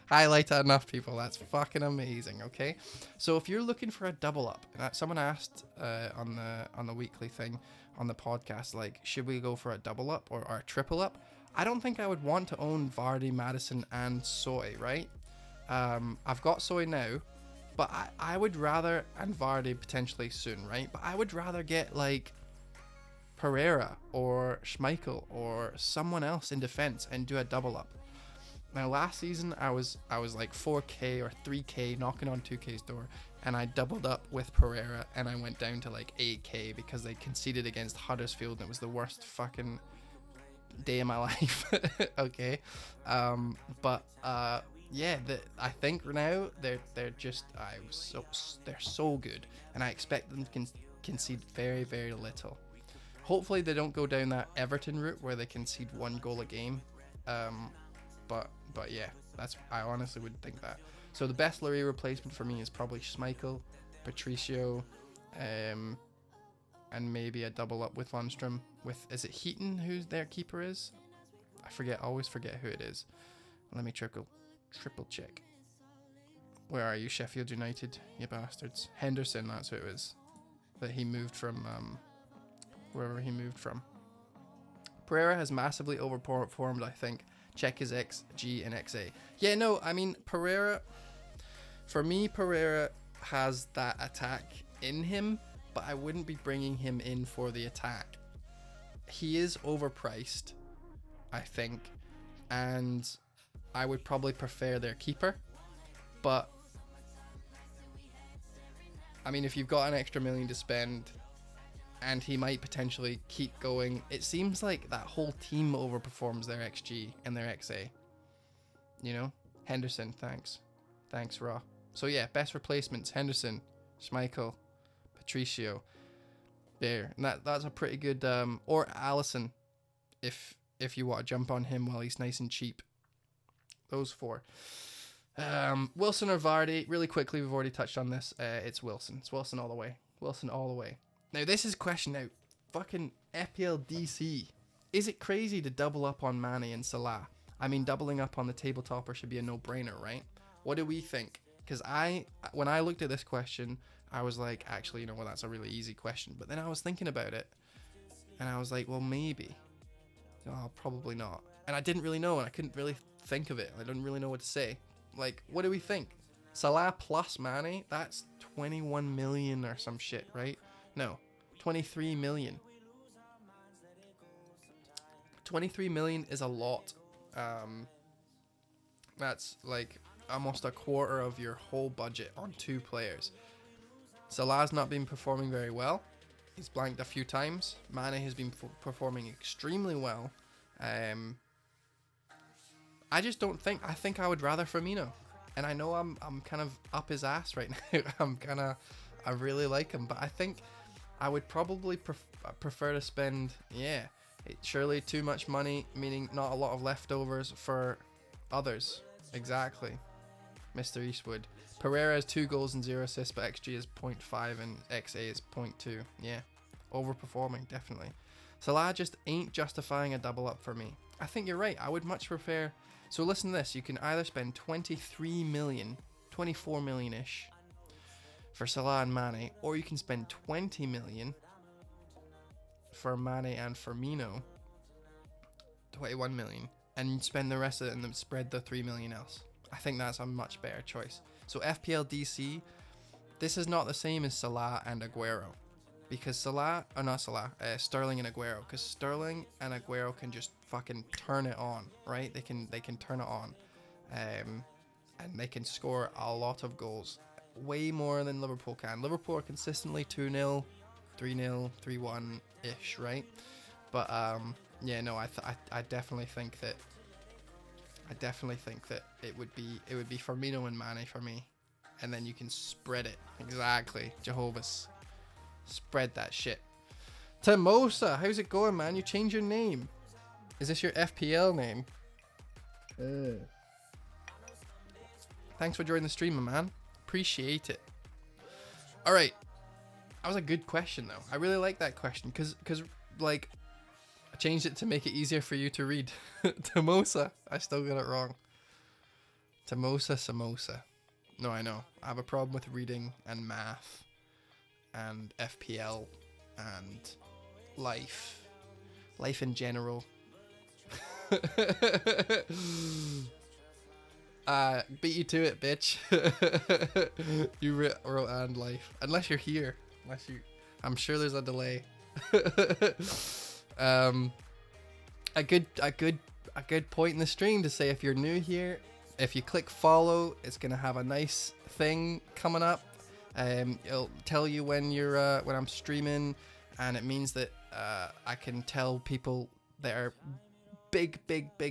highlight it enough, people. That's fucking amazing. Okay, so if you're looking for a double up, someone asked on the weekly thing on the podcast, like, should we go for a double up or a triple up? I don't think I would want to own Vardy, Maddison, and Soy, right? I've got Soy now, but I would rather, and Vardy potentially soon, right? But I would rather get like Pereira or Schmeichel or someone else in defense and do a double up. Now last season I was like 4k or 3k knocking on 2k's door, and I doubled up with Pereira and I went down to like 8k because they conceded against Huddersfield and it was the worst fucking day of my life. Okay, yeah, I think now they're so good, and I expect them to concede very, very little. Hopefully they don't go down that Everton route where they concede 1 goal a game. But yeah, I honestly would think that. So the best Lurie replacement for me is probably Schmeichel, Patricio, and maybe a double up with Lundstrom. Is it Heaton who their keeper is? I always forget who it is. Let me triple check. Where are you, Sheffield United, you bastards? Henderson, that's who it is. That he moved from wherever he moved from. Pereira has massively overperformed, I think. Check his XG and XA. Yeah, no, I mean, Pereira, for me, Pereira has that attack in him, but I wouldn't be bringing him in for the attack. He is overpriced, I think, and I would probably prefer their keeper. But I mean, if you've got an extra million to spend and he might potentially keep going, it seems like that whole team overperforms their XG and their XA. You know? Henderson, thanks, Raw. So yeah, best replacements: Henderson, Schmeichel, Patricio. There, and that's a pretty good. Or Allison, if you want to jump on him while he's nice and cheap. Those 4. Wilson or Vardy? Really quickly, we've already touched on this. It's Wilson. It's Wilson all the way. Wilson all the way. Now this is question now. Fucking FPL-DC. Is it crazy to double up on Mane and Salah? I mean, doubling up on the tabletopper should be a no-brainer, right? What do we think? Because when I looked at this question, I was like, actually, you know what, that's a really easy question. But then I was thinking about it, and I was like, well, maybe. Oh, probably not. And I didn't really know, and I couldn't really think of it. I didn't really know what to say. Like, what do we think? Salah plus Mane? That's 21 million or some shit, right? No, 23 million. 23 million is a lot. That's like almost a quarter of your whole budget on 2 players. Salah's not been performing very well. He's blanked a few times. Mane has been performing extremely well. I just don't think. I think I would rather Firmino, and I know I'm kind of up his ass right now. I really like him, but I think I would probably prefer to spend. Yeah, surely too much money, meaning not a lot of leftovers for others. Exactly, Mr. Eastwood. Pereira has 2 goals and 0 assists, but XG is 0.5 and XA is 0.2. Yeah, overperforming, definitely. Salah just ain't justifying a double up for me. I think you're right. I would much prefer... So listen to this. You can either spend 23 million, 24 million-ish for Salah and Mane, or you can spend 20 million for Mane and Firmino, 21 million, and spend the rest of it and then spread the 3 million else. I think that's a much better choice. So FPL DC, this is not the same as Salah and Aguero, because Sterling and Aguero, because Sterling and Aguero can just fucking turn it on, right? They can turn it on, and they can score a lot of goals, way more than Liverpool can. Liverpool are consistently 2-0, 3-0, 3-1 ish, right? But yeah, no, I definitely think that. I definitely think that it would be Firmino and Mane for me, and then you can spread it. Exactly, Jehovah's, spread that shit. Timosa, how's it going, man? You changed your name. Is this your FPL name? Thanks for joining the stream, my man. Appreciate it. All right, that was a good question though. I really like that question because like. I changed it to make it easier for you to read. Timosa. I still got it wrong. Timosa Samosa. No, I know. I have a problem with reading and math and FPL and life. Life in general. Beat you to it, bitch. You wrote and life. Unless you're here. I'm sure there's a delay. A good point in the stream to say, if you're new here, if you click follow, it's gonna have a nice thing coming up. It'll tell you when I'm streaming, and it means that I can tell people that are big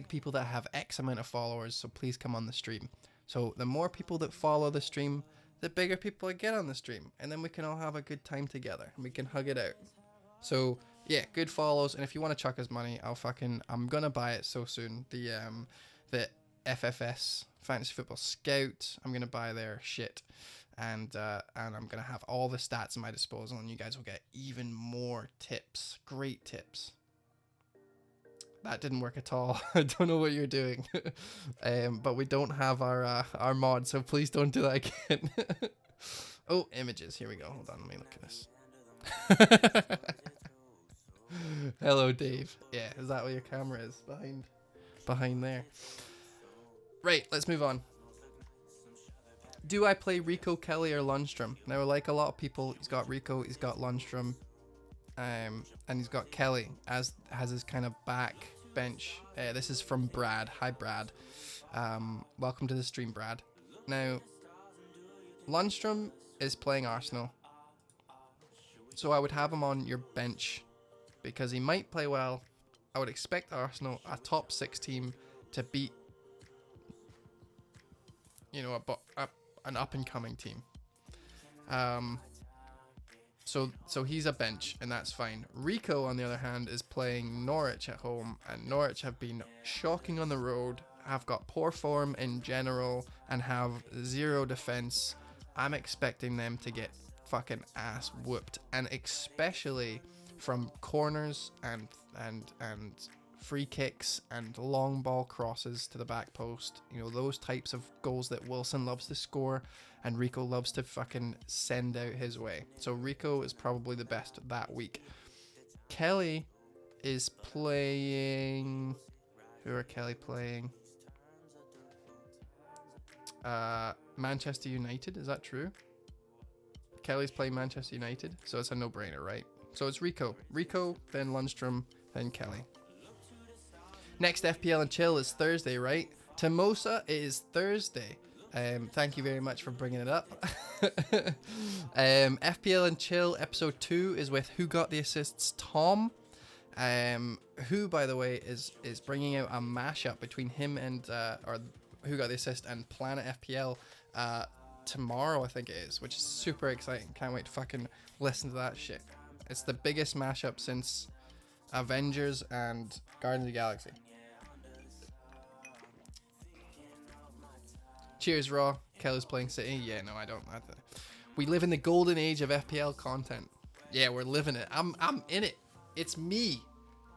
people that have X amount of followers. So please come on the stream. So the more people that follow the stream, the bigger people I get on the stream, and then we can all have a good time together and we can hug it out. So yeah, good follows, and if you want to chuck us money, I'm gonna buy it so soon. The FFS Fantasy Football Scout, I'm gonna buy their shit, and I'm gonna have all the stats at my disposal, and you guys will get even more tips, great tips. That didn't work at all. I don't know what you're doing, but we don't have our mod, so please don't do that again. Oh, images. Here we go. Hold on, let me look at this. Hello, Dave. Yeah, is that where your camera is? Behind there. Right, let's move on. Do I play Rico, Kelly, or Lundstrom? Now, like a lot of people, he's got Rico, he's got Lundstrom, and he's got Kelly as his kind of back bench. This is from Brad. Hi, Brad. Welcome to the stream, Brad. Now, Lundstrom is playing Arsenal, so I would have him on your bench, because he might play well. I would expect Arsenal, a top 6 team, to beat, an up-and-coming team. So he's a bench, and that's fine. Rico, on the other hand, is playing Norwich at home, and Norwich have been shocking on the road, have got poor form in general, and have 0 defense. I'm expecting them to get fucking ass whooped, and especially from corners and free kicks and long ball crosses to the back post. Those types of goals that Wilson loves to score and Rico loves to fucking send out his way. So Rico is probably the best that week. Kelly is playing... Who are Kelly playing? Manchester United, is that true? Kelly's playing Manchester United, so it's a no-brainer, right? So it's Rico, then Lundstrom, then Kelly. Next FPL and chill is Thursday, right? Timosa, it is Thursday. Thank you very much for bringing it up. FPL and Chill episode 2 is with Who Got the Assists, Tom. Who, by the way, is bringing out a mashup between him and or Who Got the Assist and Planet FPL tomorrow, I think it is, which is super exciting. Can't wait to fucking listen to that shit. It's the biggest mashup since Avengers and Guardians of the Galaxy. Cheers, Raw. Kelly's playing City. Yeah, no, I don't. We live in the golden age of FPL content. Yeah, we're living it. I'm in it. It's me.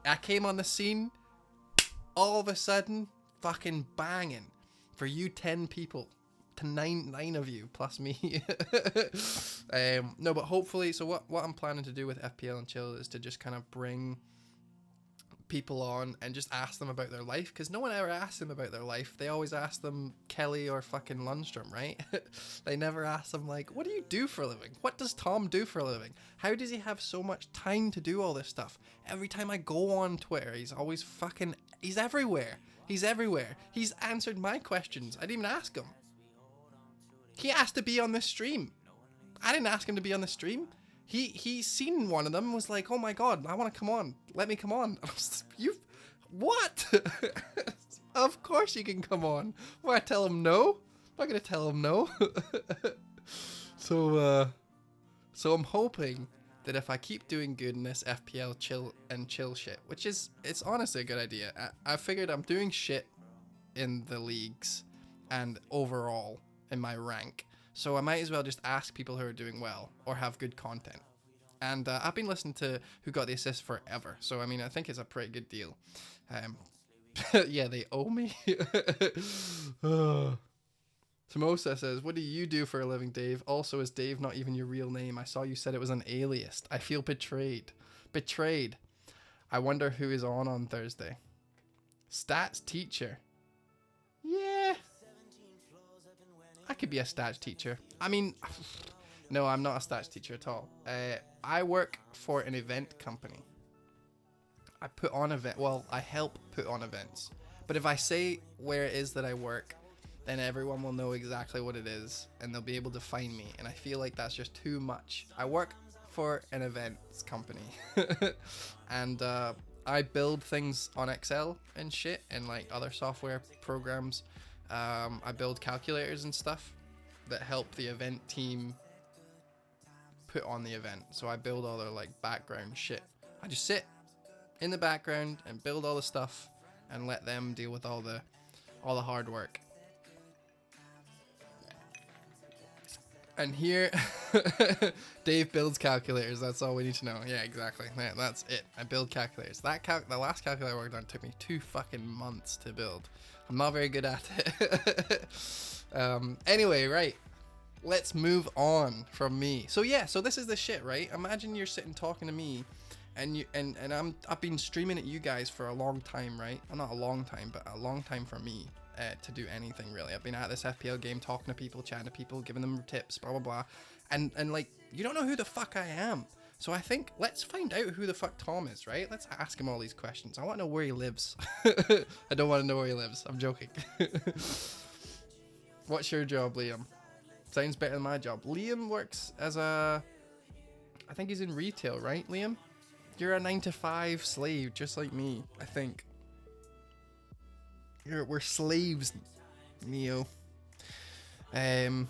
I came on the scene, all of a sudden, fucking banging. For you 10 people. To nine of you, plus me. No, but hopefully, so what I'm planning to do with FPL and Chill is to just kind of bring people on and just ask them about their life, because no one ever asks them about their life. They always ask them Kelly or fucking Lundstrom, right? They never ask them, like, what do you do for a living? What does Tom do for a living? How does he have so much time to do all this stuff? Every time I go on Twitter, he's always fucking, he's everywhere. He's everywhere. He's answered my questions. I didn't even ask him. He asked to be on this stream. I didn't ask him to be on the stream. He seen one of them and was like, oh my god, I want to come on. Let me come on. You, what? Of course you can come on. Why, tell him no? I'm not going to tell him no. So I'm hoping that if I keep doing good in this FPL chill shit, which is, it's honestly a good idea. I figured I'm doing shit in the leagues and overall in my rank. So I might as well just ask people who are doing well or have good content. And I've been listening to Who Got the Assist forever. So, I mean, I think it's a pretty good deal. Yeah, they owe me. Samosa says, what do you do for a living, Dave? Also, is Dave not even your real name? I saw you said it was an alias. I feel betrayed. Betrayed. I wonder who is on Thursday. Stats teacher. Yeah. I could be a stats teacher. I mean, no, I'm not a stats teacher at all. I work for an event company. I put on I help put on events. But if I say where it is that I work, then everyone will know exactly what it is and they'll be able to find me. And I feel like that's just too much. I work for an events company. And I build things on Excel and shit and like other software programs. I build calculators and stuff that help the event team put on the event. So I build all their like background shit. I just sit in the background and build all the stuff and let them deal with all the hard work. And here, Dave builds calculators. That's all we need to know. Yeah, exactly. Yeah, that's it. I build calculators. The last calculator I worked on took me 2 fucking months to build. I'm not very good at it. Anyway, right. Let's move on from me. So yeah, so this is the shit, right? Imagine you're sitting talking to me, and I've been streaming at you guys for a long time, right? Well, not a long time, but a long time for me. To do anything really. I've been at this FPL game talking to people, chatting to people, giving them tips, blah blah blah, and like, you don't know who the fuck I am. So I think let's find out who the fuck Tom is, right? Let's ask him all these questions. I want to know where he lives. I don't want to know where he lives. I'm joking. What's your job, Liam? Sounds better than my job. Liam works as I think he's in retail, right, Liam? You're a 9-to-5 slave, just like me, I think. We're slaves, Neo. Anyway,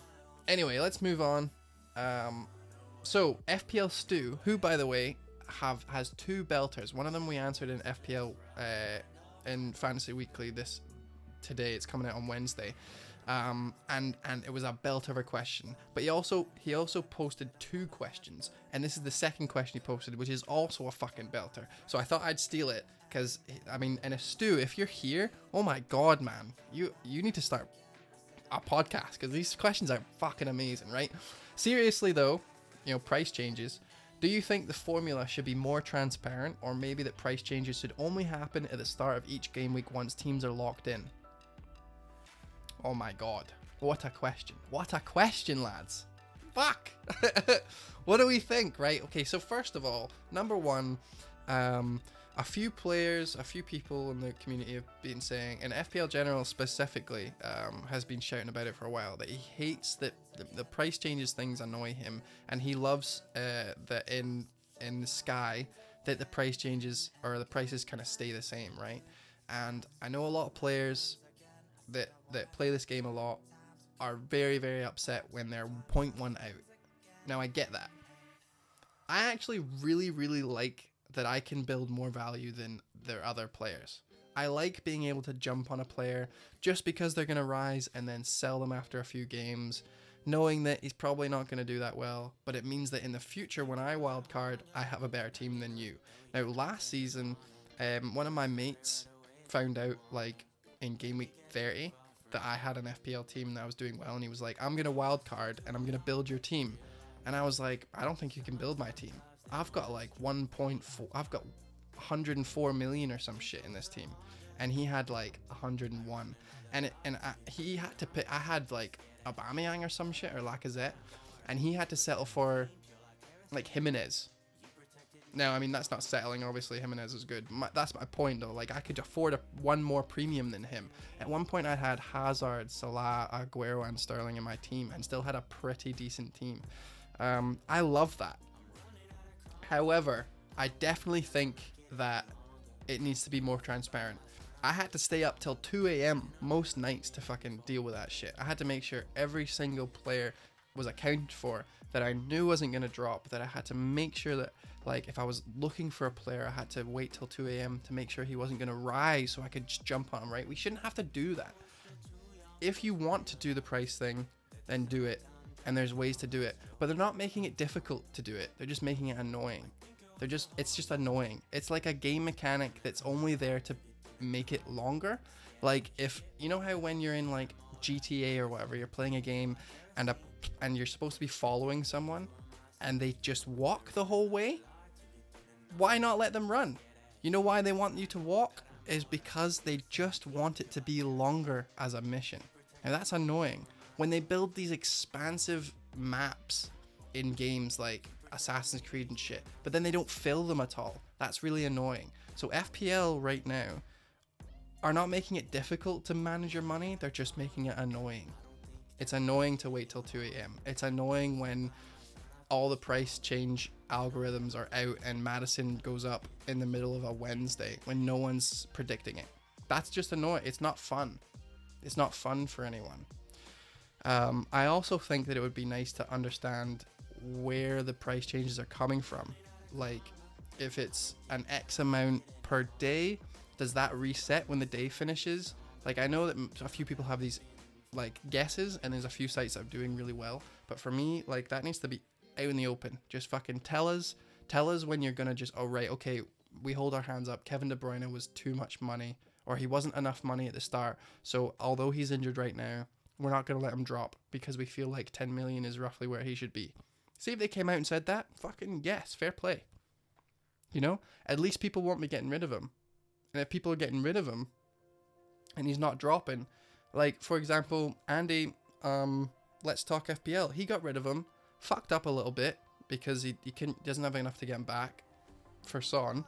let's move on. So FPL Stu, who by the way has 2 belters. One of them we answered in FPL in Fantasy Weekly today. It's coming out on Wednesday. And it was a belt of a question. But he also posted 2 questions, and this is the second question he posted, which is also a fucking belter. So I thought I'd steal it, because I mean, and Stu, if you're here, oh my god, man, you need to start a podcast, because these questions are fucking amazing, right? Seriously though, you know, price changes. Do you think the formula should be more transparent, or maybe that price changes should only happen at the start of each game week once teams are locked in? Oh my god. What a question. What a question, lads. Fuck. What do we think, right? Okay, so first of all, number one, a few players, a few people in the community have been saying, and FPL General specifically has been shouting about it for a while, that he hates that the price changes things annoy him, and he loves that in the Sky that the price changes or the prices kind of stay the same, right? And I know a lot of players that play this game a lot are very, very upset when they're 0.1 out. Now I get that. I actually really, really like that I can build more value than their other players. I like being able to jump on a player just because they're going to rise and then sell them after a few games, knowing that he's probably not going to do that well, but it means that in the future when I wildcard, I have a better team than you. Now, last season, one of my mates found out like in game week 30 that I had an FPL team that I was doing well, and he was like, I'm going to wildcard and I'm going to build your team. And I was like, I don't think you can build my team. I've got like 1.4, I've got 104 million or some shit in this team, and he had like 101, and he had to pick. I had like Aubameyang or some shit or Lacazette, and he had to settle for like Jimenez. Now, I mean, that's not settling. Obviously, Jimenez is good. That's my point, though. Like, I could afford one more premium than him. At one point, I had Hazard, Salah, Aguero, and Sterling in my team, and still had a pretty decent team. I love that. However, I definitely think that it needs to be more transparent. I had to stay up till 2 a.m. most nights to fucking deal with that shit. I had to make sure every single player was accounted for, that I knew wasn't going to drop, that I had to make sure that, like, if I was looking for a player, I had to wait till 2 a.m. to make sure he wasn't going to rise so I could just jump on him, right? We shouldn't have to do that. If you want to do the price thing, then do it. And there's ways to do it, but they're not making it difficult to do it. They're just making it annoying. It's just annoying. It's like a game mechanic that's only there to make it longer. Like, if you know how when you're in like GTA or whatever, you're playing a game and you're supposed to be following someone and they just walk the whole way. Why not let them run? You know why they want you to walk? Is because they just want it to be longer as a mission. Now that's annoying. When they build these expansive maps in games like Assassin's Creed and shit, but then they don't fill them at all. That's really annoying. So FPL right now are not making it difficult to manage your money, they're just making it annoying. It's annoying to wait till 2 a.m. It's annoying when all the price change algorithms are out and Madison goes up in the middle of a Wednesday when no one's predicting it. That's just annoying. It's not fun. It's not fun for anyone. I also think that it would be nice to understand where the price changes are coming from. Like, if it's an X amount per day, does that reset when the day finishes? Like, I know that a few people have these like guesses, and there's a few sites that are doing really well, but for me, like, that needs to be out in the open. Just fucking tell us when you're gonna just, oh right, okay, we hold our hands up. Kevin De Bruyne was too much money, or he wasn't enough money at the start, so although he's injured right now, we're not going to let him drop because we feel like 10 million is roughly where he should be. See, if they came out and said that, fucking yes, fair play. You know, at least people won't be getting rid of him. And if people are getting rid of him and he's not dropping, like, for example, Andy, Let's Talk FPL, he got rid of him, fucked up a little bit because he doesn't have enough to get him back for Son,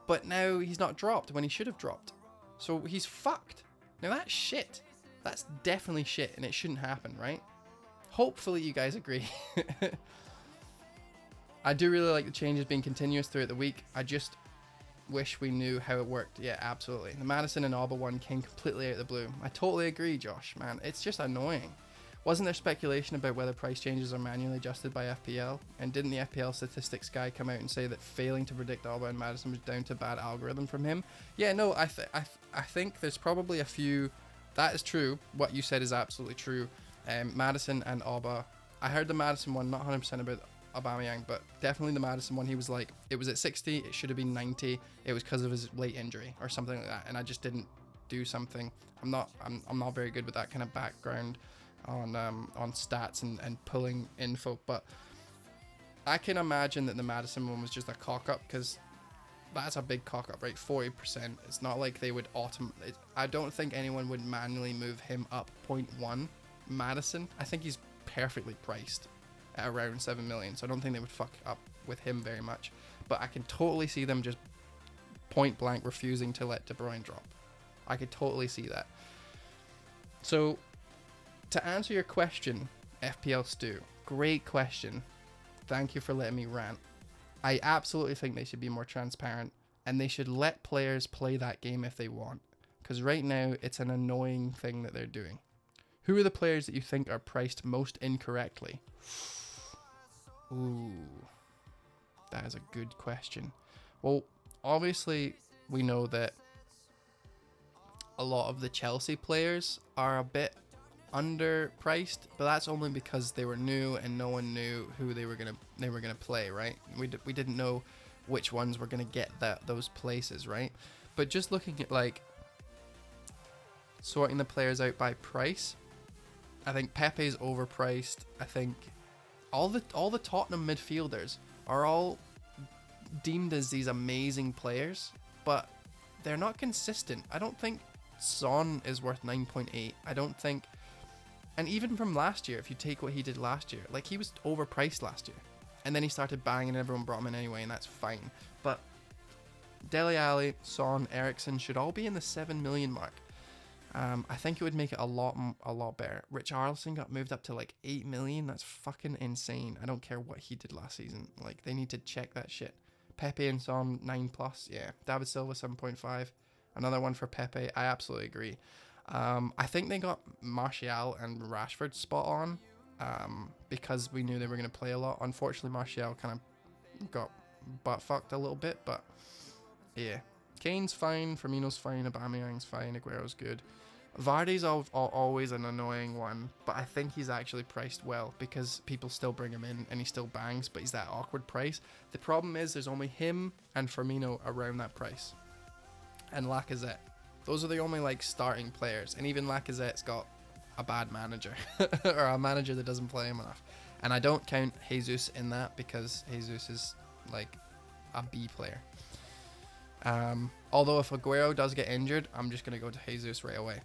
but now he's not dropped when he should have dropped. So he's fucked. Now that's shit. That's definitely shit, and it shouldn't happen, right? Hopefully you guys agree. I do really like the changes being continuous throughout the week. I just wish we knew how it worked. Yeah, absolutely. The Madison and Alba one came completely out of the blue. I totally agree, Josh, man. It's just annoying. Wasn't there speculation about whether price changes are manually adjusted by FPL? And didn't the FPL statistics guy come out and say that failing to predict Alba and Madison was down to bad algorithm from him? Yeah, no, I think there's probably a few. That is true. What you said is absolutely true. Madison and Alba. I heard the Madison one, not 100% about Aubameyang, but definitely the Madison one. He was like, it was at 60, it should have been 90. It was because of his late injury or something like that, and I just didn't do something. I'm not very good with that kind of background on stats and pulling info, but I can imagine that the Madison one was just a cock up, because that's a big cock up, right? 40%. It's not like they would I don't think anyone would manually move him up 0.1. Madison, I think he's perfectly priced at around 7 million, so I don't think they would fuck up with him very much, but I can totally see them just point blank refusing to let De Bruyne drop. I could totally see that. So, to answer your question, FPL Stu, great question. Thank you for letting me rant. I absolutely think they should be more transparent, and they should let players play that game if they want. Because right now, it's an annoying thing that they're doing. Who are the players that you think are priced most incorrectly? Ooh, that is a good question. Well, obviously, we know that a lot of the Chelsea players are a bit underpriced, but that's only because they were new and no one knew who they were gonna play, right? We didn't know which ones were gonna get those places, right? But just looking at like sorting the players out by price, I think Pepe's overpriced. I think all the Tottenham midfielders are all deemed as these amazing players, but they're not consistent. I don't think Son is worth 9.8. I don't think, and even from last year, if you take what he did last year, like he was overpriced last year, and then he started banging and everyone brought him in anyway, and that's fine. But Dele Alli, Son, Eriksen should all be in the 7 million mark. I think it would make it a lot better. Richarlison got moved up to like 8 million. That's fucking insane. I don't care what he did last season. Like, they need to check that shit. Pepe and Son 9+. Yeah. David Silva 7.5. Another one for Pepe. I absolutely agree. I think they got Martial and Rashford spot on because we knew they were going to play a lot. Unfortunately, Martial kind of got butt fucked a little bit, but yeah. Kane's fine, Firmino's fine, Aubameyang's fine, Aguero's good. Vardy's always an annoying one, but I think he's actually priced well because people still bring him in and he still bangs, but he's that awkward price. The problem is there's only him and Firmino around that price. And Lacazette. Those are the only like starting players, and even Lacazette's got a bad manager or a manager that doesn't play him enough. And I don't count Jesus in that because Jesus is like a B player. Although if Aguero does get injured, I'm just going to go to Jesus right away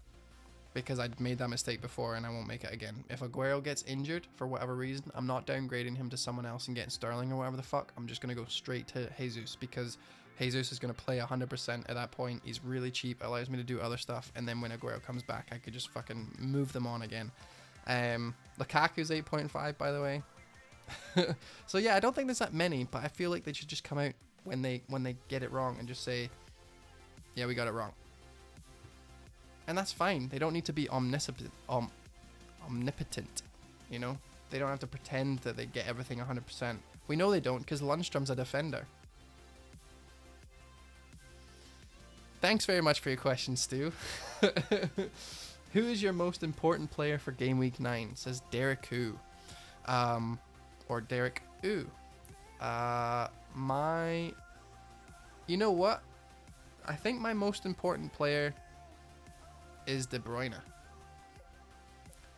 because I made that mistake before and I won't make it again. If Aguero gets injured for whatever reason, I'm not downgrading him to someone else and getting Sterling or whatever the fuck. I'm just going to go straight to Jesus because Jesus is going to play 100% at that point. He's really cheap, allows me to do other stuff, and then when Aguero comes back, I could just fucking move them on again. Lukaku's 8.5, by the way. So yeah, I don't think there's that many, but I feel like they should just come out when they get it wrong and just say, yeah, we got it wrong. And that's fine. They don't need to be omnipotent, you know? They don't have to pretend that they get everything 100%. We know they don't because Lundstrom's a defender. Thanks very much for your question, Stu. Who is your most important player for Game Week 9? Says Derek Who. Or Derek Ooh. You know what? I think my most important player is De Bruyne.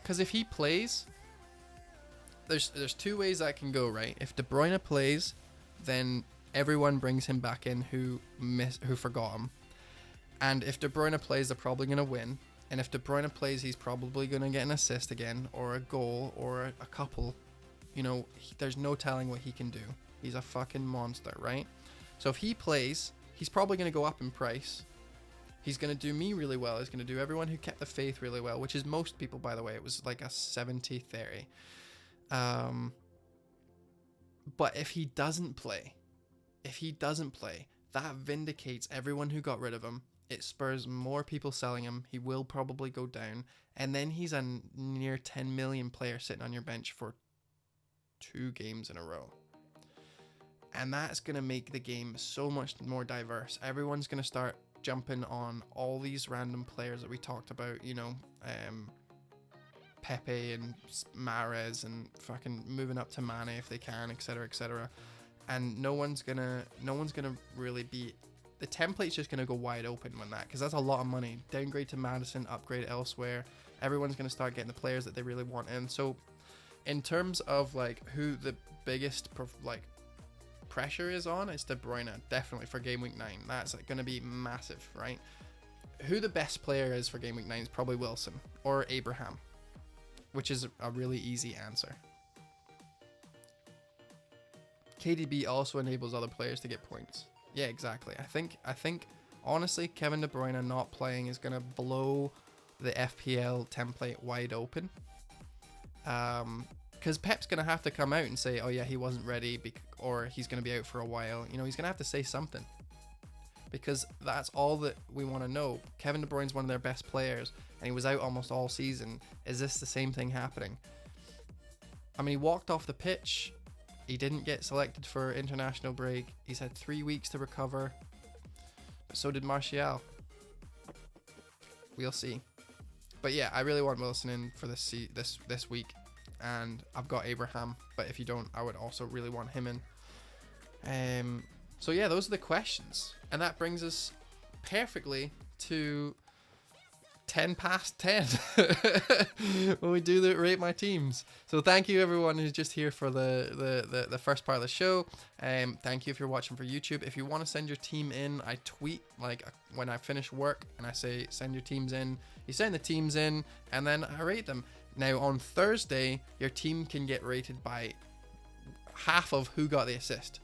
Because if he plays, there's two ways that can go, right? If De Bruyne plays, then everyone brings him back in who forgot him. And if De Bruyne plays, they're probably going to win. And if De Bruyne plays, he's probably going to get an assist again, or a goal, or a couple. You know, there's no telling what he can do. He's a fucking monster, right? So if he plays, he's probably going to go up in price. He's going to do me really well. He's going to do everyone who kept the faith really well, which is most people, by the way. It was like a 70-30. But if he doesn't play, that vindicates everyone who got rid of him. It spurs more people selling him. He will probably go down. And then he's a near 10 million player sitting on your bench for 2 games in a row. And that's going to make the game so much more diverse. Everyone's going to start jumping on all these random players that we talked about, you know, Pepe and Mahrez, and fucking moving up to Mane if they can, etc., etc. And no one's gonna really be, the template's just gonna go wide open when that, because that's a lot of money. Downgrade to Madison, upgrade elsewhere. Everyone's gonna start getting the players that they really want. And so, in terms of like who the biggest pressure is on, it's De Bruyne, definitely for Game Week 9. That's going to be massive, right? Who the best player is for Game Week 9 is probably Wilson or Abraham, which is a really easy answer. KDB also enables other players to get points. Yeah, exactly. I think honestly, Kevin De Bruyne not playing is gonna blow the FPL template wide open. Because Pep's gonna have to come out and say, "Oh yeah, he wasn't ready," or he's gonna be out for a while. You know, he's gonna have to say something, because that's all that we want to know. Kevin De Bruyne's one of their best players, and he was out almost all season. Is this the same thing happening? I mean, he walked off the pitch. He didn't get selected for international break. He's had 3 weeks to recover. But so did Martial. We'll see. But yeah, I really want Wilson in for this week, and I've got Abraham. But if you don't, I would also really want him in. So yeah, those are the questions, and that brings us perfectly to 10 past 10 when we do the rate my teams. So thank you everyone who's just here for the first part of the show. Thank you if you're watching for YouTube. If you want to send your team in, I tweet like when I finish work and I say send your teams in. You send the teams in and then I rate them. Now on Thursday your team can get rated by half of who got the assist.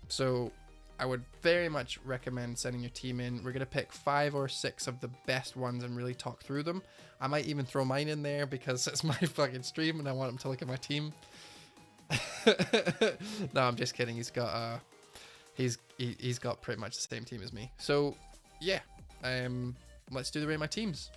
So I would very much recommend sending your team in. We're going to pick 5 or 6 of the best ones and really talk through them. I might even throw mine in there because it's my fucking stream and I want him to look at my team. No, I'm just kidding. He's got he's got pretty much the same team as me. So yeah, let's do the rate my teams.